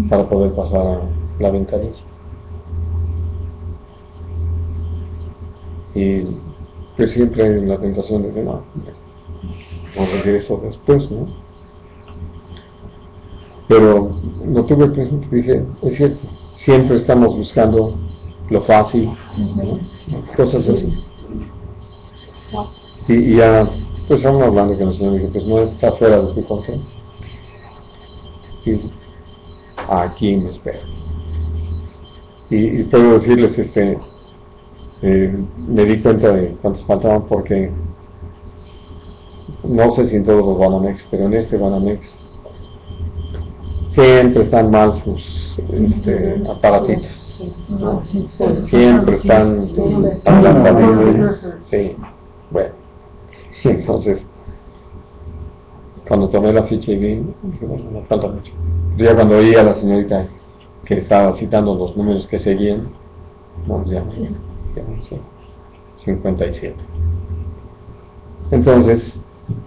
para poder pasar a la ventanilla. Y pues siempre hay la tentación de que no regreso después, ¿no? Pero lo tuve presente y dije, es cierto, siempre estamos buscando lo fácil, ¿no? Cosas así. Y ya, pues estamos hablando con el Señor, y dije, pues no está fuera de tu control. Y aquí me espero. Y puedo decirles, me di cuenta de cuántos faltaban, porque no sé si en todos los Banamex, pero en este Banamex siempre están mal sus aparatitos. ¿No? Siempre están adelantaditos. Sí, bueno. Entonces, cuando tomé la ficha y vi, dije, bueno, no falta mucho. Ya cuando oí a la señorita que estaba citando los números que seguían, no, ya no sé, 57. Entonces,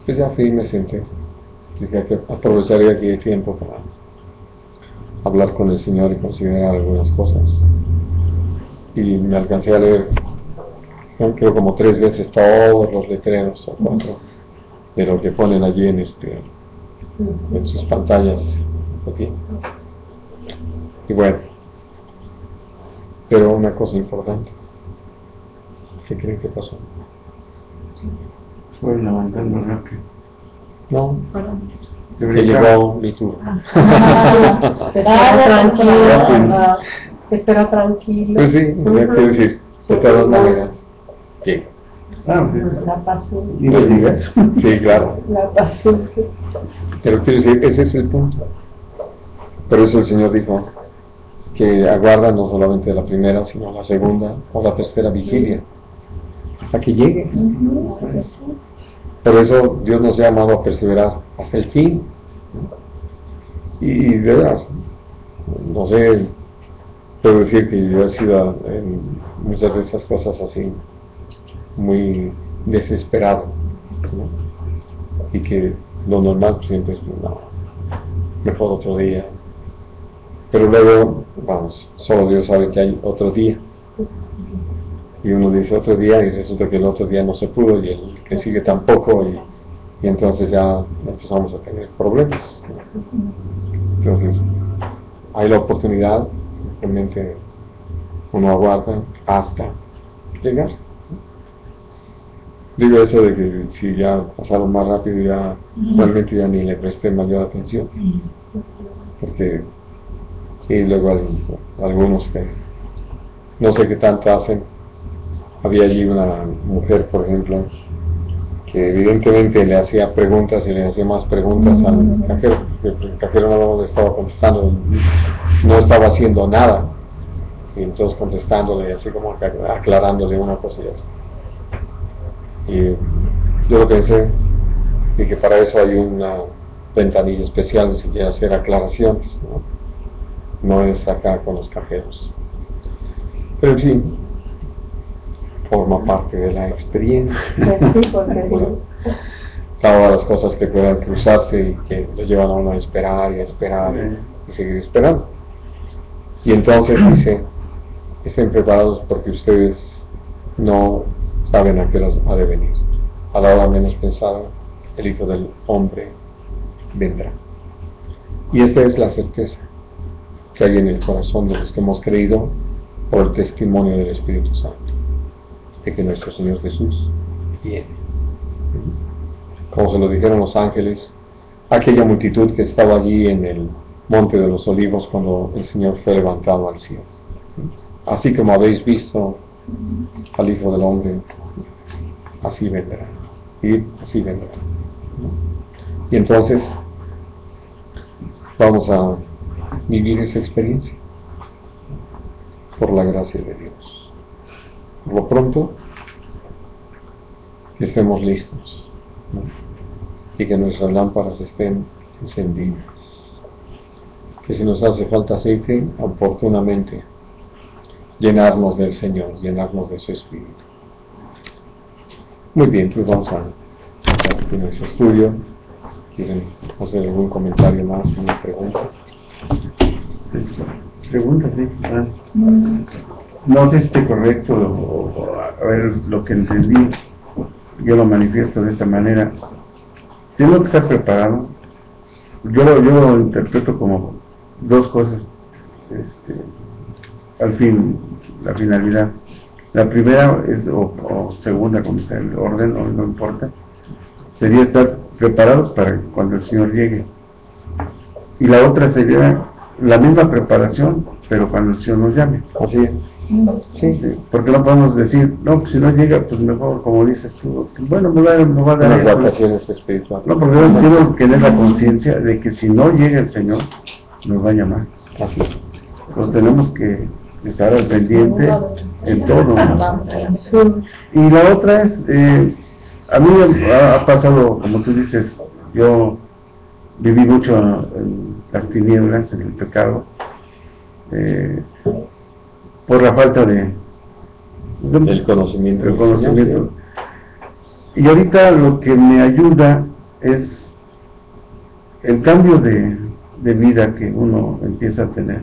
pues ya fui y me senté. Dije que aprovecharía aquí el tiempo para hablar con el Señor y considerar algunas cosas. Y me alcancé a leer, creo como 3 veces todos los letreros, o 4, de lo que ponen allí en sus pantallas aquí. Y bueno, pero una cosa importante, ¿qué creen que pasó? Fueron avanzando rápido. No, que llegó mi turno. Espera tranquilo. Pues sí, quiero decir, de todas maneras, llego. La pasó. ¿Iba a llegar? Sí, claro. La pasó. Pero quiero decir, ese es el punto. Por eso el Señor dijo que aguarda no solamente la primera, sino la segunda o la tercera vigilia, hasta que llegue. Por eso Dios nos ha llamado a perseverar hasta el fin. Y de verdad, no sé, puedo decir que yo he sido en muchas de esas cosas así, muy desesperado, ¿no? Y que lo normal siempre es, no, mejor otro día. Pero luego, vamos, solo Dios sabe que hay otro día. Y uno dice otro día y resulta que el otro día no se pudo y el que sigue tampoco, y entonces ya empezamos a tener problemas. Entonces, hay la oportunidad, realmente uno aguarda hasta llegar. Digo eso de que si ya pasaron más rápido, ya realmente ya ni le presté mayor atención. Porque sí, luego algunos que no sé qué tanto hacen. Había allí una mujer, por ejemplo, que evidentemente le hacía preguntas y le hacía más preguntas al cajero, porque el cajero no le estaba contestando, no estaba haciendo nada, y entonces contestándole, así como aclarándole una cosa y otra. Y yo lo pensé, y que para eso hay una ventanilla especial si quiere hacer aclaraciones, no es acá con los cajeros. Pero en fin, forma parte de la experiencia. Todas las cosas que puedan cruzarse y que lo llevan a uno a esperar y seguir esperando. Y entonces dice, estén preparados porque ustedes no saben a qué hora ha de venir. A la hora menos pensada, el Hijo del Hombre vendrá. Y esta es la certeza que hay en el corazón de los que hemos creído por el testimonio del Espíritu Santo, de que nuestro Señor Jesús viene. Como se lo dijeron los ángeles, aquella multitud que estaba allí en el Monte de los Olivos cuando el Señor fue levantado al cielo. Así como habéis visto al Hijo del Hombre, así vendrá. Y así vendrá. Y entonces vamos a vivir esa experiencia por la gracia de Dios. Por lo pronto, que estemos listos, ¿no? Y que nuestras lámparas estén encendidas. Que si nos hace falta aceite, oportunamente llenarnos del Señor, llenarnos de su Espíritu. Muy bien, pues vamos a empezar aquí nuestro estudio. ¿Quieren hacer algún comentario más, una pregunta? Pregunta, sí. No sé si esté correcto o a ver lo que entendí. Yo lo manifiesto de esta manera. Tengo que estar preparado. Yo lo interpreto como dos cosas. Al fin, la finalidad. La primera es, o segunda, como sea el orden, o no importa, sería estar preparados para cuando el Señor llegue. Y la otra sería la misma preparación, pero cuando el Señor nos llame. Así es. Sí, porque no podemos decir, no, pues si no llega, pues mejor, como dices tú, bueno, me va a dar Las esto. vacaciones espirituales. No, porque yo quiero tener la conciencia de que si no llega el Señor, nos va a llamar. Así es. Entonces tenemos que estar al pendiente en todo, ¿no? Y la otra es, a mí ha pasado, como tú dices, yo viví mucho en las tinieblas, en el pecado, por la falta el conocimiento. del conocimiento. Y ahorita lo que me ayuda es el cambio de vida que uno empieza a tener.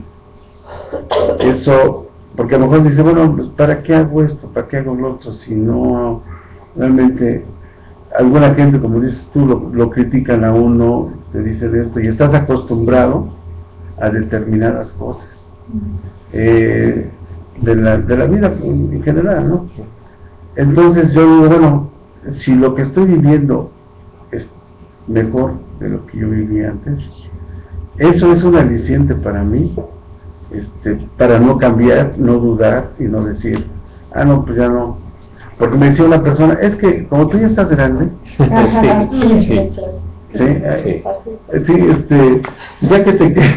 Eso, porque a lo mejor dice, bueno, pues ¿para qué hago esto? ¿Para qué hago lo otro? Si no, realmente, alguna gente, como dices tú, lo critican a uno, te dicen esto, y estás acostumbrado a determinadas cosas. De la vida en general, ¿no? Entonces yo digo, bueno, si lo que estoy viviendo es mejor de lo que yo vivía antes, eso es un aliciente para mí, para no cambiar, no dudar y no decir, no, pues ya no. Porque me decía una persona, es que como tú ya estás grande, ya que te quedas.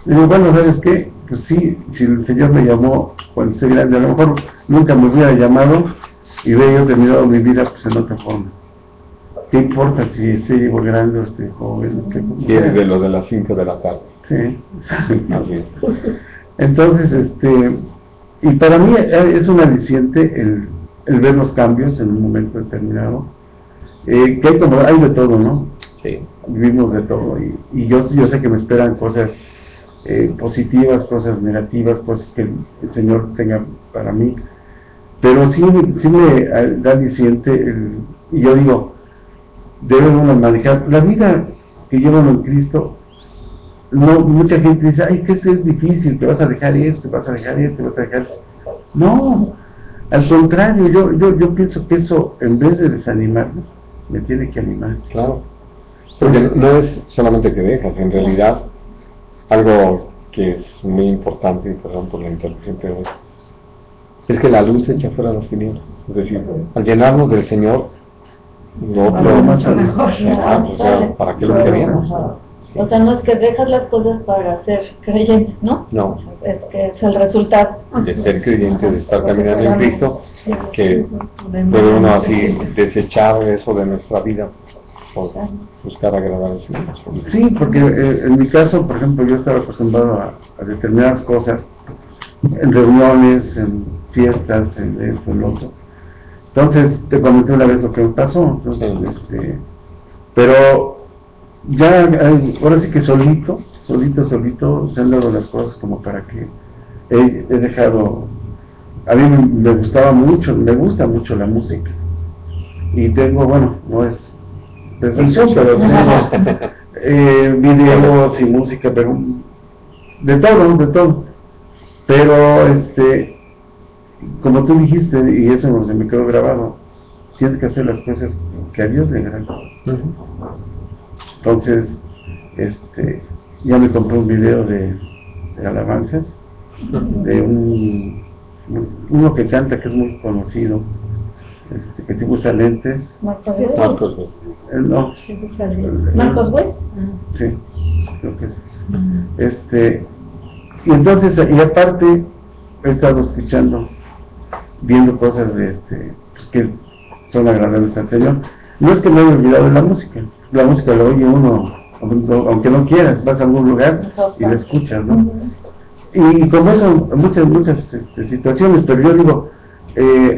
Digo, bueno, ¿sabes qué? Pues sí, si el Señor me llamó cuando estoy grande, a lo mejor nunca me hubiera llamado y hubiera yo terminado mi vida pues en otra forma. ¿Qué importa si estoy grande o estoy joven? Si es de los de las 5 de la tarde. Sí, así es. Entonces, y para mí es un aliciente el ver los cambios en un momento determinado. Que hay de todo, ¿no? Sí. Vivimos de todo y yo sé que me esperan cosas positivas, cosas negativas, cosas que el Señor tenga para mí, pero sí me da aliciente y yo digo, debemos manejar la vida que llevan en Cristo. No, mucha gente dice, ay, que eso es difícil, te vas a dejar esto, vas a dejar esto, vas a dejar esto. No, Al contrario, yo pienso que eso, en vez de desanimarme, me tiene que animar. Claro. Porque no es solamente que dejas, en realidad, algo que es muy importante, y perdón por la interrupción, pero es que la luz echa fuera las tinieblas. Es decir, al llenarnos del Señor, lo otro más mejor. o sea, ¿para qué lo queríamos? O sea, no es que dejas las cosas para ser creyente, ¿no? No, Es que es el resultado. de ser creyente, de estar caminando en Cristo, que puede uno así desechar eso de nuestra vida por buscar agradar al Señor. Sí, porque en mi caso, por ejemplo, yo estaba acostumbrado a determinadas cosas, en reuniones, en fiestas, en esto, en lo otro. Entonces, te comenté una vez lo que me pasó, entonces, pero ya, ahora sí que solito se han dado las cosas como para que he dejado. A mí me gustaba mucho, me gusta mucho la música, y tengo, bueno, no es presunción, pero tengo videos y música, pero de todo, pero como tú dijiste, y eso se me quedó grabado, tienes que hacer las cosas que a Dios le agradan. Entonces, ya me compré un video de alabanzas, de uno que canta, que es muy conocido, que tipo usa lentes. Marcos No, Güey. sí, creo que sí. Y entonces, y aparte, he estado escuchando, viendo cosas pues que son agradables al Señor. No es que me haya olvidado de la música la oye uno, aunque no quieras, vas a algún lugar y la escuchas, ¿no? Y como eso, muchas situaciones, pero yo digo,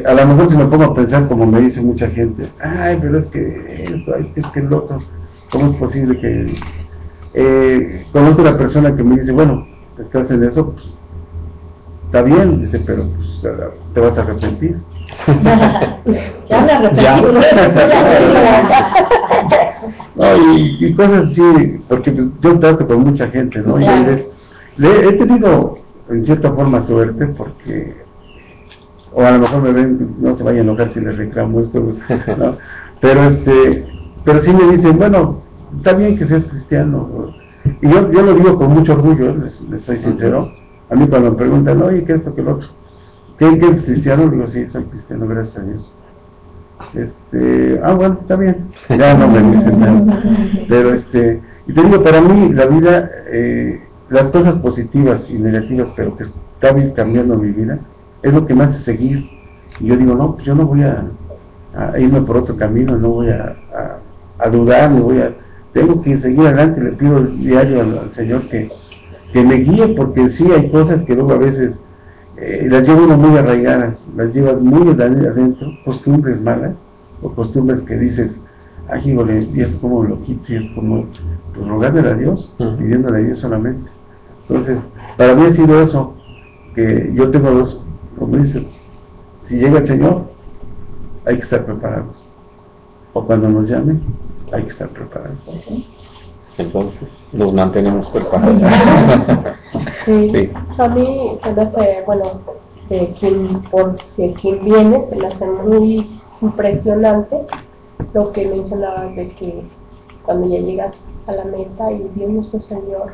a lo mejor si me pongo a pensar, como me dice mucha gente, ay, pero es que esto, es que el otro, ¿cómo es posible que conozco una persona que me dice, bueno, estás en eso, pues está bien, dice, pero pues te vas a arrepentir. Ya me arrepentí. No, y cosas así, porque pues, yo trato con mucha gente, ¿no? Claro. Y he tenido en cierta forma suerte, porque o a lo mejor me ven, no se vaya a enojar si les reclamo esto, ¿no? Pero sí me dicen, bueno, está bien que seas cristiano, y yo lo digo con mucho orgullo, les soy sincero. A mí cuando me preguntan, oye, ¿qué esto, qué lo otro? ¿Qué eres cristiano? Digo, sí, soy cristiano, gracias a Dios. Bueno, está bien, ya no me dicen nada. Pero y te digo, para mí la vida, las cosas positivas y negativas, pero que está bien cambiando mi vida, es lo que me hace seguir. Y yo digo, no, pues yo no voy a irme por otro camino, no voy a dudar, tengo que seguir adelante. Le pido diario al Señor que me guíe, porque sí hay cosas que luego a veces las lleva uno muy arraigadas, las llevas muy adentro, costumbres malas, o costumbres que dices, ay, híjole, y esto como lo quito, y esto como, pues rogándole a Dios, pidiéndole a Dios solamente. Entonces, para mí ha sido eso, que yo tengo dos, como dices, si llega el Señor, hay que estar preparados, o cuando nos llame, hay que estar preparados. Entonces, nos mantenemos preparados. Sí. A mí se me hace, bueno, quien viene, se me hace muy impresionante lo que mencionabas de que cuando ya llegas a la meta y Dios nuestro Señor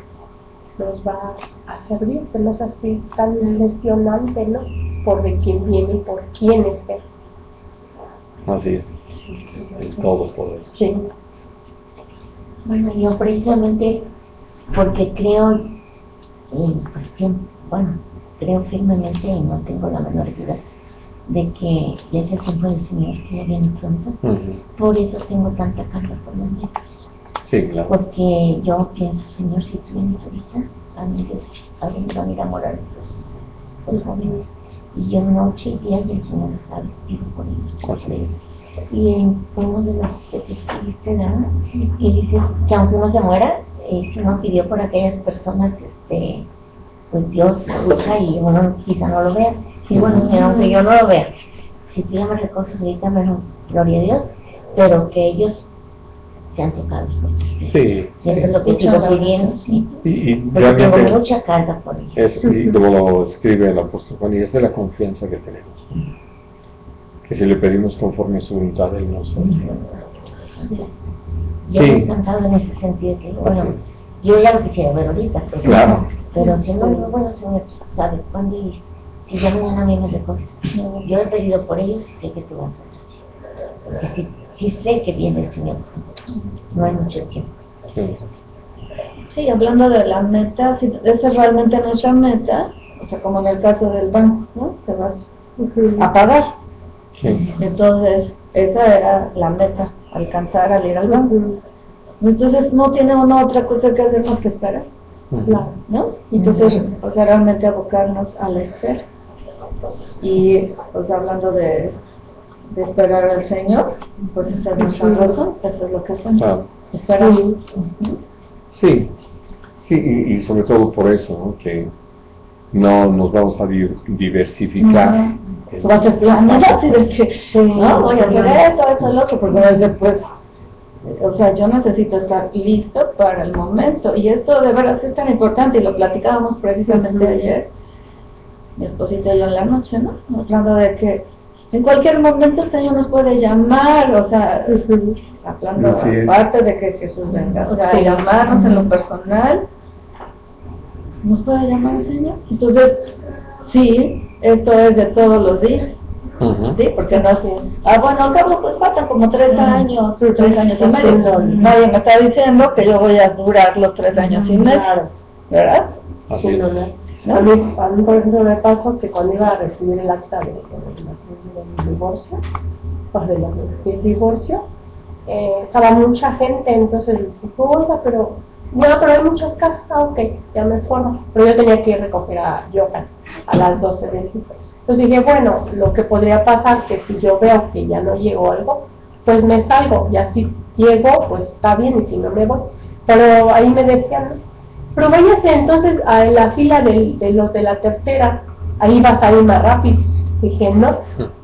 nos va a servir, se me hace así tan impresionante, ¿no? Por de quién viene y por quién es Él. Así es, el Todopoderoso. Sí. Bueno, yo precisamente porque creo, pues que, bueno, creo firmemente y no tengo la menor duda de que ya es el tiempo del Señor que ya viene pronto. Por eso tengo tanta carga por los nietos. Sí, claro. Porque yo pienso, Señor, si tú vienes ahorita, a dónde van a ir a morar los jóvenes. Y yo noche y día, y el Señor lo sabe, pido por ellos. Así es. Y en uno de los textos que viste, ¿verdad? Y dice que aunque uno se muera, si uno pidió por aquellas personas, pues Dios escucha y uno quizá no lo vea. Y bueno, Señor, aunque yo no lo vea, si tú ya me recoges ahorita, bueno, gloria a Dios, pero que ellos sean tocados por ti. Sí. Eso es lo que sigo pidiendo, sí. Y Pero tengo realmente, mucha carga por ellos. y como lo escribe el apóstol Juan, y esa es la confianza que tenemos. que si le pedimos conforme a su voluntad, Él nos oye. Entonces, yo Sí. me he encantado en ese sentido que, bueno, Así es. yo ya lo quisiera ver ahorita, Claro. pero si no, digo, bueno, Señor, ¿sabes cuándo? Y si ya mañana me recoges. Yo he pedido por ellos y sé que tú vas a hacer. Porque sí sé que viene el Señor. No hay mucho tiempo. Sí. Sí, hablando de la meta, si esa es realmente nuestra meta, o sea, como en el caso del banco, ¿no? Te vas a pagar. Sí. Entonces, esa era la meta, alcanzar al ir al banco. Entonces, no tiene una otra cosa que hacer más que esperar, Ujú. ¿no? Entonces, o sea, realmente abocarnos a la espera. Y, o sea, hablando de esperar al Señor, pues esa es nuestra razón, eso es lo que hacemos. Claro. Esperamos. Sí, sí, y sobre todo por eso, ¿no? Que no nos vamos a diversificar. Tú vas a hacer planes así de que, no, voy a hacer esto, el otro, porque después, o sea, yo necesito estar listo para el momento, y esto de verdad es tan importante, y lo platicábamos precisamente ayer, mi esposita y yo en la noche, ¿no? Hablando de que en cualquier momento el Señor nos puede llamar, o sea, hablando Así es. aparte de que Jesús venga, o sea, llamarnos en lo personal, nos puede llamar el Señor. Entonces, sí, esto es de todos los días, Ujú. ¿sí? Porque no sé, bueno, al cabo pues faltan como 3 años, 3 años y medio. Nadie me está diciendo que yo voy a durar los 3 años y medio, ¿verdad? Así es. ¿No? A mí, por ejemplo, me pasó que cuando iba a recibir el acta del divorcio, pues del divorcio, estaba mucha gente, entonces dije, oiga, pero hay muchas casas, ok, ya me formo. Pero yo tenía que ir a recoger a Johan a las 12 del día. Entonces dije, bueno, lo que podría pasar que si yo veo que ya no llegó algo, pues me salgo, y así llego, pues está bien, y si no me voy. Pero ahí me decían, pero váyase entonces a la fila de los de la tercera, ahí vas a ir más rápido. Dije, no,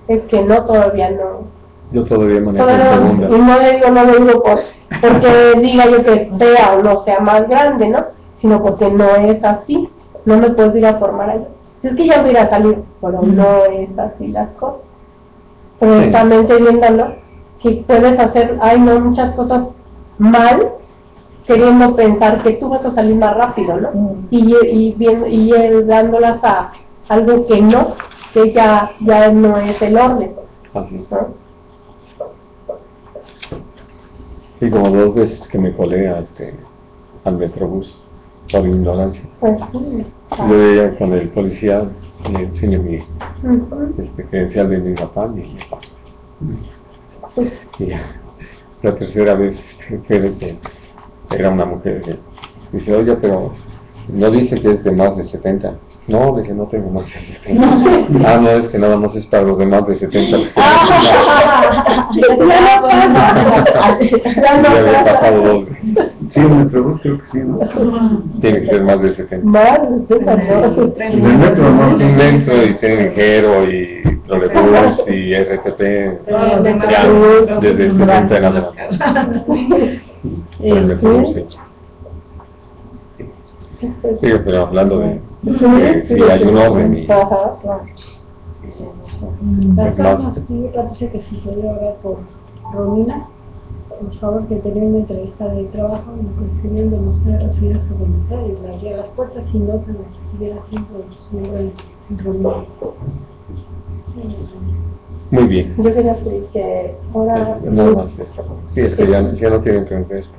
es que no, todavía no. Yo todavía manejo en Todavía no, segunda. y no le digo porque diga yo que sea o no sea más grande, ¿no? Sino porque no es así, no me puedo ir a formar ahí. Si es que ya voy a ir a salir, pero no es así las cosas. Honestamente viéndolo, que puedes hacer, no, muchas cosas mal, queriendo pensar que tú vas a salir más rápido, ¿no? Y dándolas a algo que no, que ya no es el orden, Así es. ¿no? Y como 2 veces que me colé al Metrobús por ignorancia. Pues sí. Yo veía con el policía le enseño mi Ujú. credencial de mi papá y me paso. Y ya, la tercera vez fue de que era una mujer que dice, oye, pero no dice que es de más de 70. No, de que no tengo más de 70. No, es que nada más es para los de más de 70. Ya había pasado 2 veces. Sí, en el Metrobús creo que sí, ¿no? Tiene que ser más de 70. Mal, En el metro, ¿no? Un metro y Trenjero y Trolebús y RTP, ya desde el 60 en adelante. Por el Metrobús, sí. Sí, pero hablando de si hay un orden y Ajá. es más, Dice que si puede orar por Romina, por favor, que tenía una entrevista de trabajo y pues querían demostrar recibir su voluntad y le abría las puertas y no que nos recibiera siempre su nombre en Romina. muy bien. Yo quería pedir que ahora Nada más esto. Sí, es que ya no tienen preguntas.